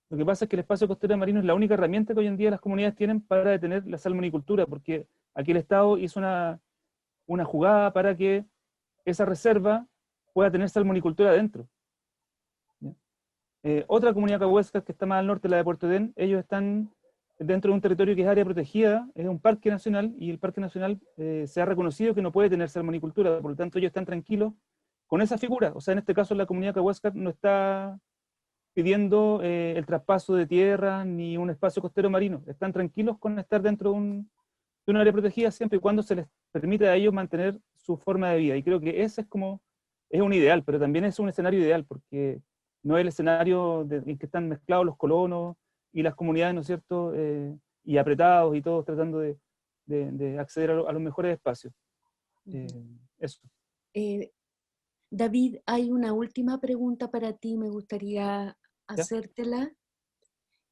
Lo que pasa es que el espacio costero marino es la única herramienta que hoy en día las comunidades tienen para detener la salmonicultura, porque aquí el Estado hizo una jugada para que esa reserva pueda tener salmonicultura adentro. Otra comunidad Cahuéscar que está más al norte, la de Puerto Edén, ellos están dentro de un territorio que es área protegida, es un parque nacional, y el parque nacional se ha reconocido que no puede tener salmonicultura, por lo tanto ellos están tranquilos con esa figura. O sea, en este caso la comunidad Cahuéscar no está pidiendo el traspaso de tierra ni un espacio costero marino. Están tranquilos con estar dentro de un área protegida siempre y cuando se les permita a ellos mantener su forma de vida. Y creo que ese es un ideal, pero también es un escenario ideal, porque no es el escenario en que están mezclados los colonos y las comunidades, ¿no es cierto?, y apretados y todos tratando de acceder a los mejores espacios. Eso. David, hay una última pregunta para ti, me gustaría hacértela.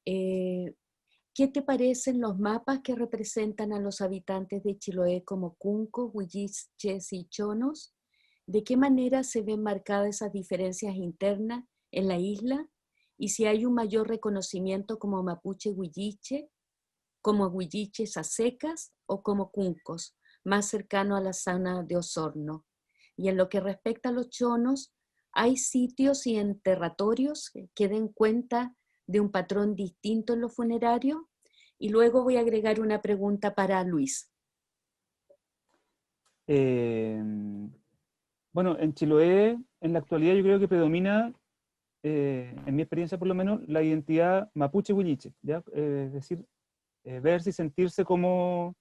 ¿Qué te parecen los mapas que representan a los habitantes de Chiloé como cuncos, huilliches y chonos? ¿De qué manera se ven marcadas esas diferencias internas en la isla? Y si hay un mayor reconocimiento como mapuche huilliche, como huilliches a secas o como cuncos, más cercano a la zona de Osorno. Y en lo que respecta a los chonos, ¿hay sitios y enterratorios que den cuenta de un patrón distinto en los funerarios? Y luego voy a agregar una pregunta para Luis. Bueno, en Chiloé, en la actualidad yo creo que predomina, en mi experiencia por lo menos, la identidad mapuche-huilliche, ¿ya? Es decir, verse y sentirse como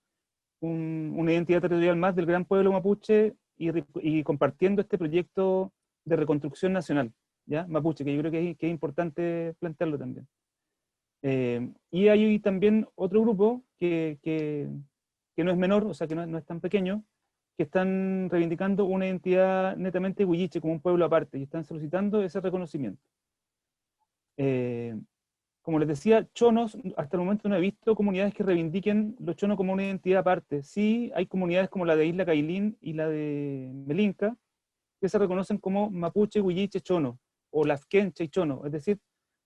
una identidad territorial más del gran pueblo mapuche y compartiendo este proyecto de reconstrucción nacional, ¿ya? Mapuche, que yo creo que es importante plantearlo también. Y hay también otro grupo que no es menor, o sea, que no es tan pequeño, que están reivindicando una identidad netamente huilliche, como un pueblo aparte, y están solicitando ese reconocimiento. Como les decía, chonos, hasta el momento no he visto comunidades que reivindiquen los chonos como una identidad aparte. Sí hay comunidades como la de Isla Cailín y la de Melinca, que se reconocen como mapuche, huilliche, chono, o lafkenche y chono, es decir,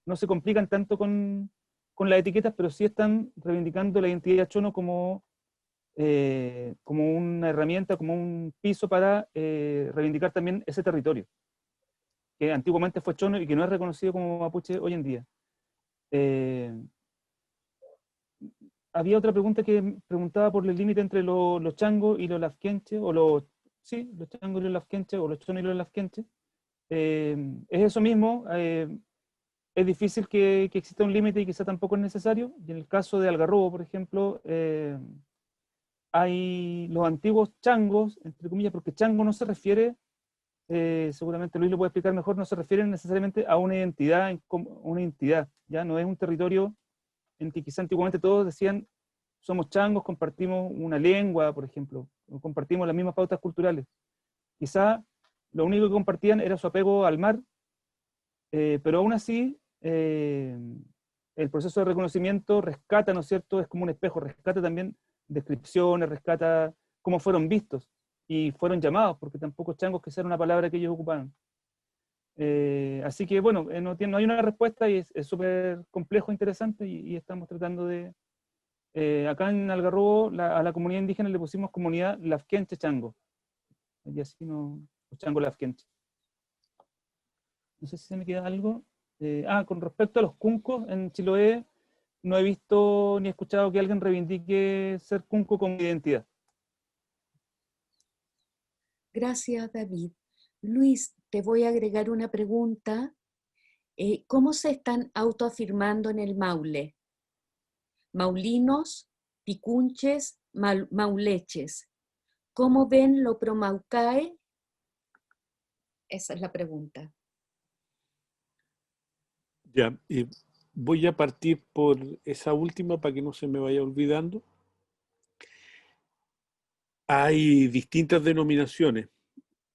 no se complican tanto con las etiquetas, pero sí están reivindicando la identidad chono como una herramienta, como un piso para reivindicar también ese territorio, que antiguamente fue chono y que no es reconocido como mapuche hoy en día. Había otra pregunta que preguntaba por el límite entre los changos y los lafkenche, los changos y los lafkenche, o los chonos y los lafkenche. Es eso mismo, es difícil que exista un límite y quizá tampoco es necesario. Y en el caso de Algarrobo, por ejemplo, hay los antiguos changos, entre comillas, porque chango no se refiere, seguramente Luis lo puede explicar mejor, no se refiere necesariamente a una identidad, ¿ya? No es un territorio en que quizá antiguamente todos decían somos changos, compartimos una lengua, por ejemplo, compartimos las mismas pautas culturales. Quizá lo único que compartían era su apego al mar, pero aún así el proceso de reconocimiento rescata, ¿no es cierto? Es como un espejo, rescata también descripciones, rescata cómo fueron vistos y fueron llamados, porque tampoco changos que sea una palabra que ellos ocupaban. Así que bueno, no hay una respuesta y es súper complejo, interesante, y estamos tratando de... acá en Algarrobo a la comunidad indígena le pusimos comunidad Lafkenche Chango, y así no, Chango Lafkenche. No sé si se me queda algo. Con respecto a los cuncos, en Chiloé no he visto ni escuchado que alguien reivindique ser cunco como identidad. Gracias, David. Luis, te voy a agregar una pregunta. ¿Cómo se están autoafirmando en el Maule? Maulinos, picunches, mauleches. ¿Cómo ven lo promaucae? Esa es la pregunta. Ya, voy a partir por esa última para que no se me vaya olvidando. Hay distintas denominaciones,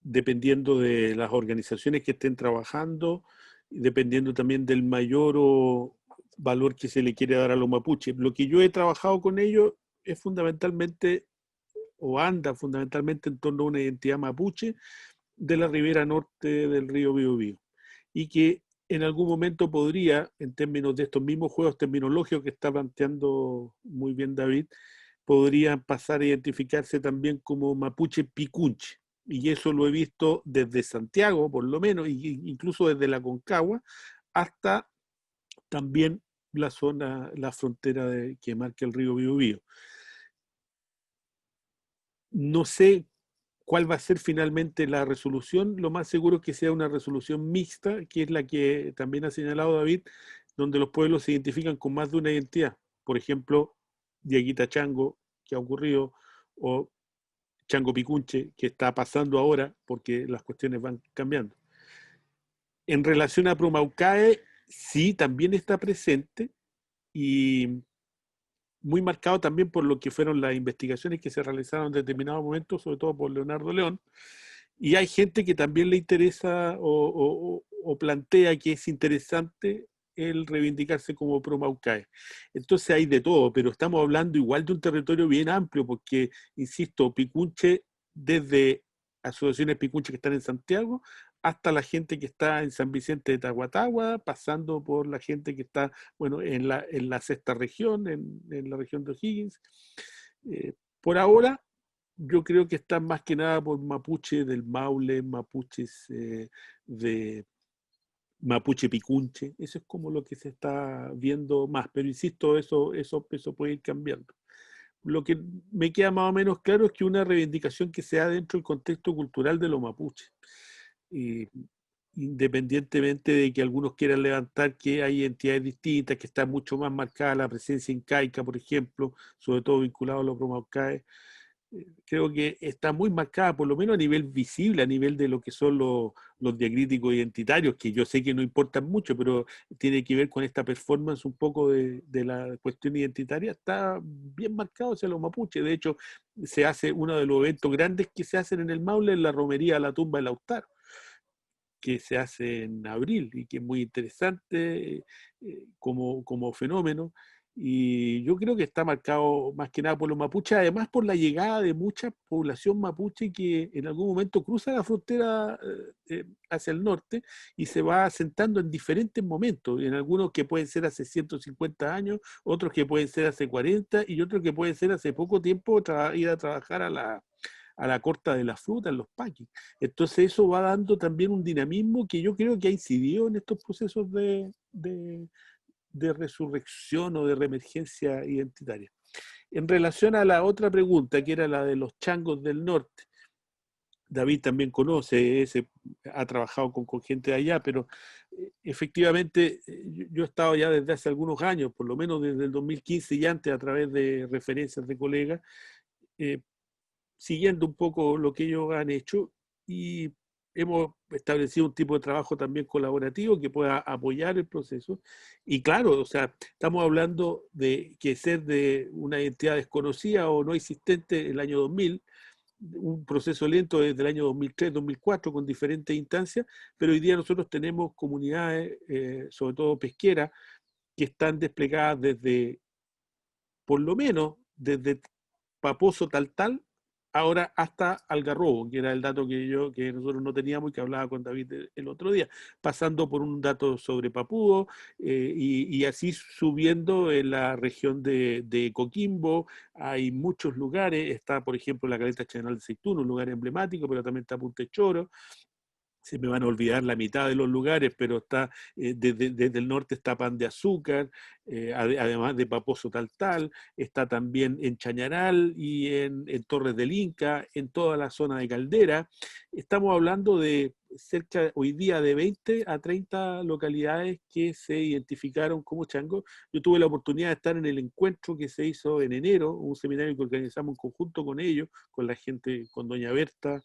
dependiendo de las organizaciones que estén trabajando, dependiendo también del mayor valor que se le quiere dar a los mapuches. Lo que yo he trabajado con ellos es fundamentalmente, o anda fundamentalmente en torno a una identidad mapuche de la ribera norte del río Biobío, y que en algún momento podría, en términos de estos mismos juegos terminológicos que está planteando muy bien David, podrían pasar a identificarse también como mapuche picunche. Y eso lo he visto desde Santiago, por lo menos, incluso desde la Concagua, hasta también la zona, la frontera que marca el río Biobío. No sé cuál va a ser finalmente la resolución. Lo más seguro es que sea una resolución mixta, que es la que también ha señalado David, donde los pueblos se identifican con más de una identidad. Por ejemplo, Diaguita Chango, que ha ocurrido, o Chango Picunche, que está pasando ahora porque las cuestiones van cambiando. En relación a Promaucae, sí, también está presente y muy marcado también por lo que fueron las investigaciones que se realizaron en determinados momentos, sobre todo por Leonardo León. Y hay gente que también le interesa o plantea que es interesante el reivindicarse como Promaucae. Entonces hay de todo, pero estamos hablando igual de un territorio bien amplio, porque, insisto, Picunche, desde asociaciones Picunche que están en Santiago, hasta la gente que está en San Vicente de Tahuatahua, pasando por la gente que está, bueno, en la sexta región, en la región de O'Higgins. Por ahora, yo creo que están más que nada por mapuche del Maule, mapuches de mapuche picunche. Eso es como lo que se está viendo más, pero insisto, eso puede ir cambiando. Lo que me queda más o menos claro es que una reivindicación que se da dentro del contexto cultural de los mapuches. Independientemente de que algunos quieran levantar que hay entidades distintas, que está mucho más marcada la presencia incaica, por ejemplo, sobre todo vinculado a los promaucaes, creo que está muy marcada, por lo menos a nivel visible, a nivel de lo que son los diacríticos identitarios, que yo sé que no importan mucho, pero tiene que ver con esta performance un poco de la cuestión identitaria, está bien marcado hacia los mapuches. De hecho, se hace uno de los eventos grandes que se hacen en el Maule, en la romería a la tumba de Lautaro, que se hace en abril y que es muy interesante como fenómeno. Y yo creo que está marcado más que nada por los mapuches, además por la llegada de mucha población mapuche que en algún momento cruza la frontera hacia el norte y se va asentando en diferentes momentos, en algunos que pueden ser hace 150 años, otros que pueden ser hace 40 y otros que pueden ser hace poco tiempo ir a trabajar a la corta de la fruta, en los paquis. Entonces eso va dando también un dinamismo que yo creo que ha incidido en estos procesos de resurrección o de reemergencia identitaria. En relación a la otra pregunta, que era la de los changos del norte, David también conoce, ha trabajado con gente de allá, pero efectivamente yo he estado ya desde hace algunos años, por lo menos desde el 2015 y antes, a través de referencias de colegas, siguiendo un poco lo que ellos han hecho, y hemos establecido un tipo de trabajo también colaborativo que pueda apoyar el proceso. Y claro, o sea, estamos hablando de que ser de una entidad desconocida o no existente el año 2000, un proceso lento desde el año 2003, 2004, con diferentes instancias, pero hoy día nosotros tenemos comunidades, sobre todo pesqueras, que están desplegadas desde, por lo menos, desde Paposo Taltal, ahora hasta Algarrobo, que era el dato que nosotros no teníamos y que hablaba con David el otro día, pasando por un dato sobre Papudo, y así subiendo en la región de Coquimbo. Hay muchos lugares, está por ejemplo la Caleta Chanal de Seitún, un lugar emblemático, pero también está Punta Choro. Se me van a olvidar la mitad de los lugares, pero está desde el norte está Pan de Azúcar, además de Paposo Taltal, está también en Chañaral y en Torres del Inca, en toda la zona de Caldera. Estamos hablando de cerca hoy día de 20 a 30 localidades que se identificaron como chango. Yo tuve la oportunidad de estar en el encuentro que se hizo en enero, un seminario que organizamos en conjunto con ellos, con la gente, con doña Berta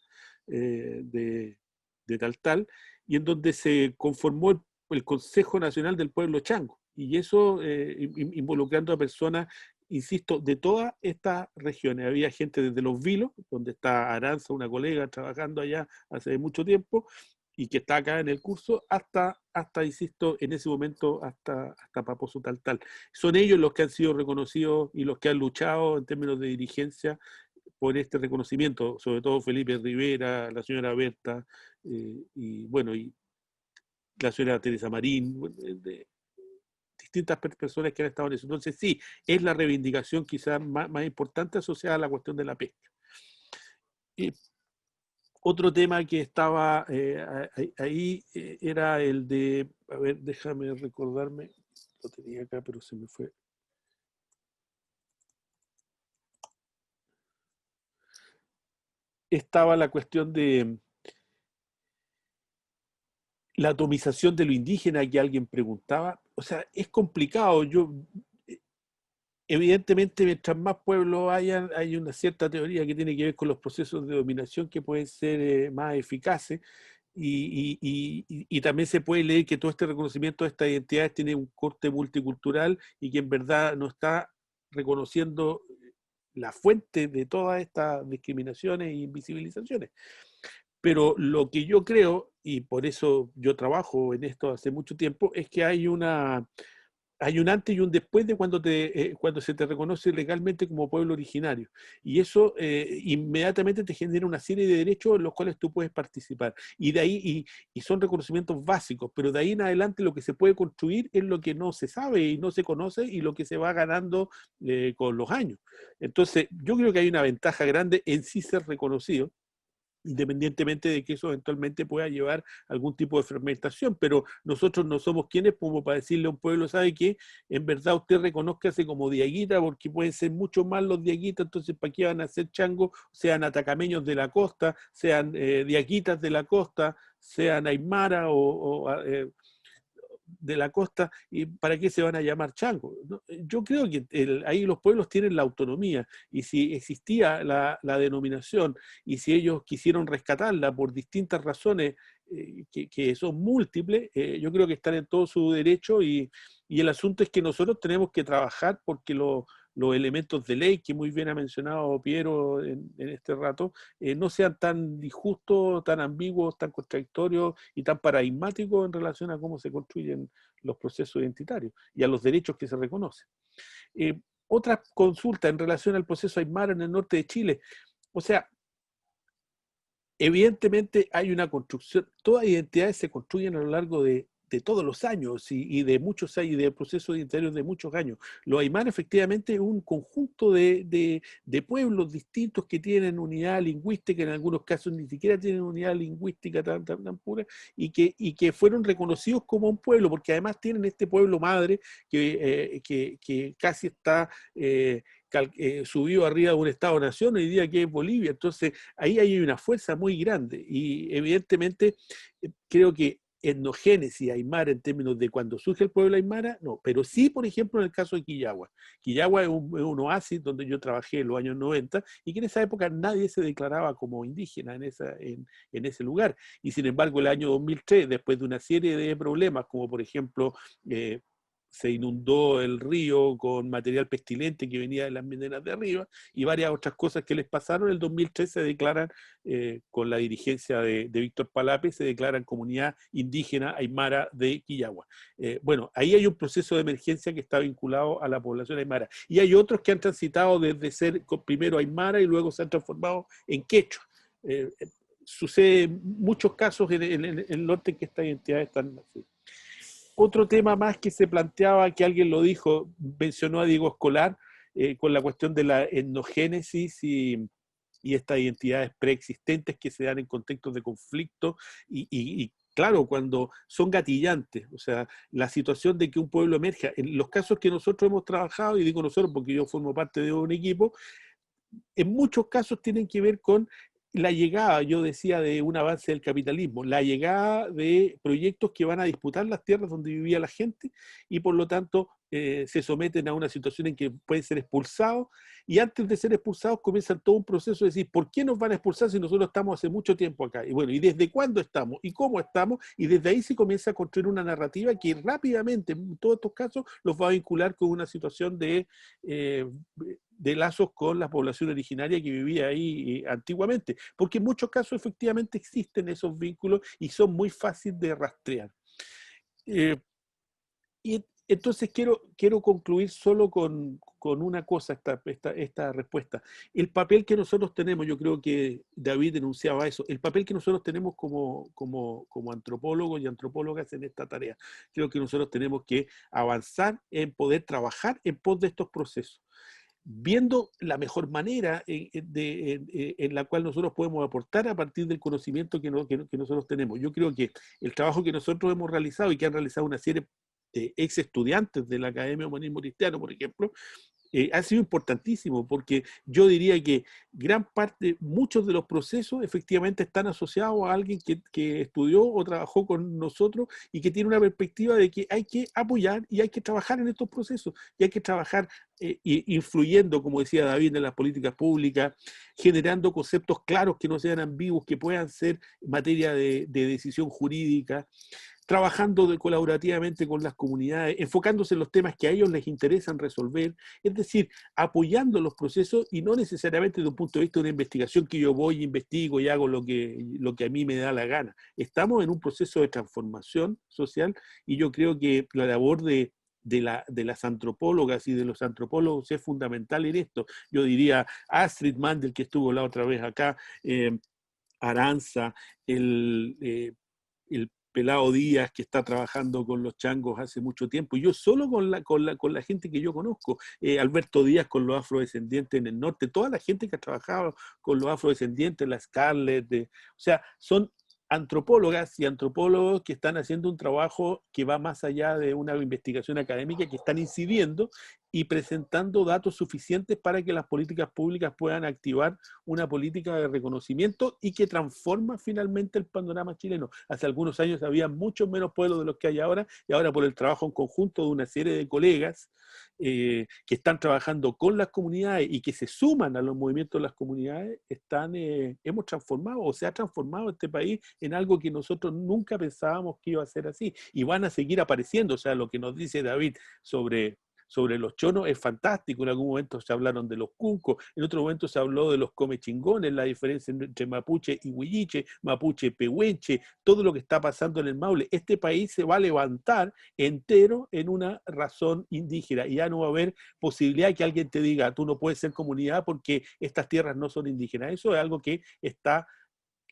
de Taltal, y en donde se conformó el Consejo Nacional del Pueblo Chango, y eso involucrando a personas, insisto, de todas estas regiones. Había gente desde Los Vilos, donde está Aranza, una colega trabajando allá hace mucho tiempo, y que está acá en el curso, hasta insisto, en ese momento, hasta Paposo Taltal. Son ellos los que han sido reconocidos y los que han luchado en términos de dirigencia por este reconocimiento, sobre todo Felipe Rivera, la señora Berta, y bueno, y la señora Teresa Marín, de distintas personas que han estado en eso. Entonces sí, es la reivindicación quizás más importante asociada a la cuestión de la pesca. Y otro tema que estaba ahí era el de, a ver, déjame recordarme, lo tenía acá pero se me fue. Estaba la cuestión de la atomización de lo indígena que alguien preguntaba. O sea, es complicado. Evidentemente, mientras más pueblos hayan, hay una cierta teoría que tiene que ver con los procesos de dominación que pueden ser más eficaces, y también se puede leer que todo este reconocimiento de estas identidades tiene un corte multicultural y que en verdad no está reconociendo la fuente de todas estas discriminaciones e invisibilizaciones. Pero lo que yo creo, y por eso yo trabajo en esto hace mucho tiempo, es que hay un antes y un después de cuando se te reconoce legalmente como pueblo originario. Y eso inmediatamente te genera una serie de derechos en los cuales tú puedes participar. Y de ahí, y son reconocimientos básicos, pero de ahí en adelante lo que se puede construir es lo que no se sabe y no se conoce y lo que se va ganando con los años. Entonces, yo creo que hay una ventaja grande en sí ser reconocido, independientemente de que eso eventualmente pueda llevar a algún tipo de fermentación, pero nosotros no somos quienes como para decirle a un pueblo, ¿sabe qué? En verdad usted reconózcase como diaguita, porque pueden ser mucho más los diaguitas, entonces ¿para qué van a ser changos? Sean atacameños de la costa, sean diaguitas de la costa, sean aymara de la costa, ¿y para qué se van a llamar changos? ¿No? Yo creo que ahí los pueblos tienen la autonomía, y si existía la denominación, y si ellos quisieron rescatarla por distintas razones que son múltiples, yo creo que están en todo su derecho, y el asunto es que nosotros tenemos que trabajar porque los elementos de ley que muy bien ha mencionado Piero en este rato, no sean tan injustos, tan ambiguos, tan contradictorios y tan paradigmáticos en relación a cómo se construyen los procesos identitarios y a los derechos que se reconocen. Otra consulta en relación al proceso aymara en el norte de Chile. O sea, evidentemente hay una construcción, todas las identidades se construyen a lo largo de todos los años y de muchos años, y de procesos identitarios de muchos años. Los aymara efectivamente es un conjunto de pueblos distintos que tienen unidad lingüística, en algunos casos ni siquiera tienen unidad lingüística tan pura, y que fueron reconocidos como un pueblo, porque además tienen este pueblo madre que casi está subido arriba de un Estado-nación hoy día, que es Bolivia. Entonces ahí hay una fuerza muy grande, y evidentemente creo que etnogénesis aymara en términos de cuando surge el pueblo aymara, no, pero sí, por ejemplo, en el caso de Quillagua. Quillagua es un oasis donde yo trabajé en los años 90 y que en esa época nadie se declaraba como indígena en ese lugar. Y sin embargo, el año 2003, después de una serie de problemas, como por ejemplo, se inundó el río con material pestilente que venía de las mineras de arriba y varias otras cosas que les pasaron, en el 2003 se declaran, con la dirigencia de Víctor Palape, se declaran comunidad indígena aymara de Quillagua. Bueno, ahí hay un proceso de emergencia que está vinculado a la población aymara. Y hay otros que han transitado desde ser primero aymara y luego se han transformado en quechua. Sucede en muchos casos en el norte en que estas identidades están así. Otro tema más que se planteaba, que alguien lo dijo, mencionó a Diego Escolar, con la cuestión de la etnogénesis y estas identidades preexistentes que se dan en contextos de conflicto y claro, cuando son gatillantes, o sea, la situación de que un pueblo emerja, en los casos que nosotros hemos trabajado, y digo nosotros porque yo formo parte de un equipo, en muchos casos tienen que ver con la llegada, yo decía, de un avance del capitalismo, la llegada de proyectos que van a disputar las tierras donde vivía la gente y por lo tanto se someten a una situación en que pueden ser expulsados y antes de ser expulsados comienzan todo un proceso de decir, ¿por qué nos van a expulsar si nosotros estamos hace mucho tiempo acá? Y bueno, ¿y desde cuándo estamos? ¿Y cómo estamos? Y desde ahí se comienza a construir una narrativa que rápidamente, en todos estos casos, los va a vincular con una situación de lazos con la población originaria que vivía ahí antiguamente, porque en muchos casos efectivamente existen esos vínculos y son muy fáciles de rastrear. Y entonces quiero concluir solo con una cosa, esta respuesta. El papel que nosotros tenemos, yo creo que David denunciaba eso, el papel que nosotros tenemos como antropólogos y antropólogas en esta tarea. Creo que nosotros tenemos que avanzar en poder trabajar en pos de estos procesos, viendo la mejor manera en la cual nosotros podemos aportar a partir del conocimiento que nosotros tenemos. Yo creo que el trabajo que nosotros hemos realizado y que han realizado una serie de ex estudiantes de la Academia de Humanismo Cristiano, por ejemplo, ha sido importantísimo, porque yo diría que gran parte, muchos de los procesos efectivamente están asociados a alguien que estudió o trabajó con nosotros y que tiene una perspectiva de que hay que apoyar y hay que trabajar en estos procesos, y hay que trabajar influyendo, como decía David, en las políticas públicas, generando conceptos claros que no sean ambiguos, que puedan ser materia de decisión jurídica, trabajando colaborativamente con las comunidades, enfocándose en los temas que a ellos les interesan resolver, es decir, apoyando los procesos y no necesariamente desde un punto de vista de una investigación que yo voy, investigo y hago lo que a mí me da la gana. Estamos en un proceso de transformación social y yo creo que la labor de las antropólogas y de los antropólogos es fundamental en esto. Yo diría Astrid Mandel, que estuvo la otra vez acá, Aranza, el Pelao Díaz, que está trabajando con los changos hace mucho tiempo, y yo solo con la gente que yo conozco, Alberto Díaz con los afrodescendientes en el norte, toda la gente que ha trabajado con los afrodescendientes, la Scarlett, o sea, son antropólogas y antropólogos que están haciendo un trabajo que va más allá de una investigación académica, que están incidiendo y presentando datos suficientes para que las políticas públicas puedan activar una política de reconocimiento y que transforma finalmente el panorama chileno. Hace algunos años había muchos menos pueblos de los que hay ahora, y ahora por el trabajo en conjunto de una serie de colegas que están trabajando con las comunidades y que se suman a los movimientos de las comunidades, hemos transformado, o se ha transformado este país en algo que nosotros nunca pensábamos que iba a ser así, y van a seguir apareciendo. O sea, lo que nos dice David sobre los chonos es fantástico. En algún momento se hablaron de los cuncos, en otro momento se habló de los comechingones, la diferencia entre mapuche y huilliche, mapuche pehuenche, todo lo que está pasando en el Maule. Este país se va a levantar entero en una razón indígena y ya no va a haber posibilidad de que alguien te diga, tú no puedes ser comunidad porque estas tierras no son indígenas. Eso es algo que está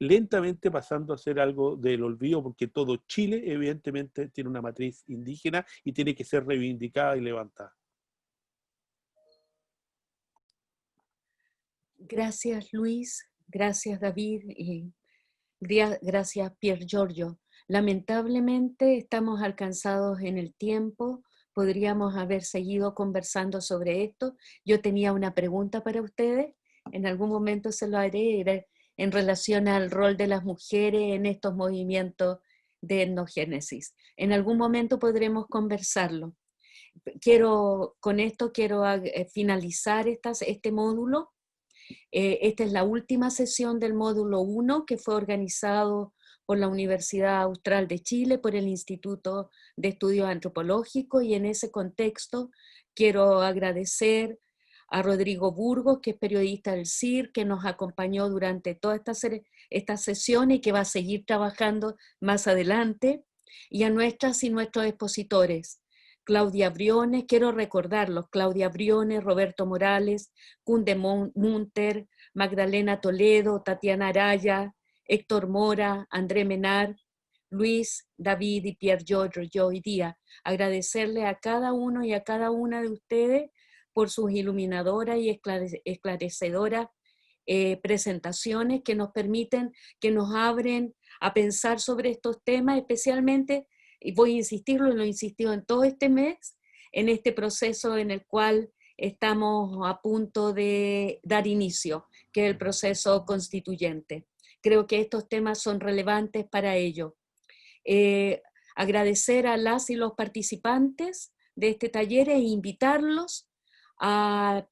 lentamente pasando a ser algo del olvido, porque todo Chile evidentemente tiene una matriz indígena y tiene que ser reivindicada y levantada. Gracias Luis, gracias David y gracias Pier Giorgio. Lamentablemente estamos alcanzados en el tiempo, podríamos haber seguido conversando sobre esto. Yo tenía una pregunta para ustedes, en algún momento se lo haré, en relación al rol de las mujeres en estos movimientos de etnogénesis. En algún momento podremos conversarlo. Con esto quiero finalizar este módulo. Esta es la última sesión del módulo 1 que fue organizado por la Universidad Austral de Chile, por el Instituto de Estudios Antropológicos, y en ese contexto quiero agradecer a Rodrigo Burgos, que es periodista del CIR, que nos acompañó durante toda esta sesión y que va a seguir trabajando más adelante, y a nuestras y nuestros expositores. Claudia Briones, quiero recordarlos, Claudia Briones, Roberto Morales, Kunde Munter, Magdalena Toledo, Tatiana Araya, Héctor Mora, André Menar, Luis, David y Pierre Giorgio hoy día. Agradecerle a cada uno y a cada una de ustedes por sus iluminadoras y esclarecedoras presentaciones que nos permiten, que nos abren a pensar sobre estos temas, especialmente, y voy a insistirlo, lo he insistido en todo este mes, en este proceso en el cual estamos a punto de dar inicio, que es el proceso constituyente. Creo que estos temas son relevantes para ello. Agradecer a las y los participantes de este taller e invitarlos al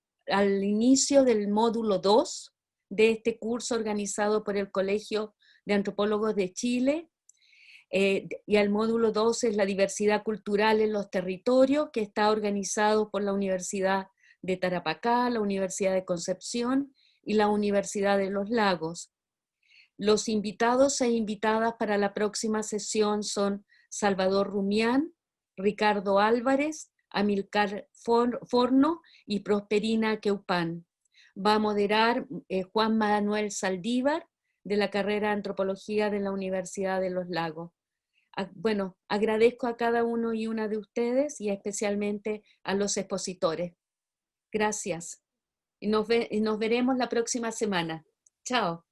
inicio del módulo 2 de este curso organizado por el Colegio de Antropólogos de Chile, y al módulo 2 es la diversidad cultural en los territorios, que está organizado por la Universidad de Tarapacá, la Universidad de Concepción y la Universidad de los Lagos. Los invitados e invitadas para la próxima sesión son Salvador Rumián, Ricardo Álvarez, Amilcar Forno y Prosperina Queupán. Va a moderar Juan Manuel Saldívar, de la carrera de Antropología de la Universidad de los Lagos. Bueno, agradezco a cada uno y una de ustedes y especialmente a los expositores. Gracias. Y nos veremos la próxima semana. Chao.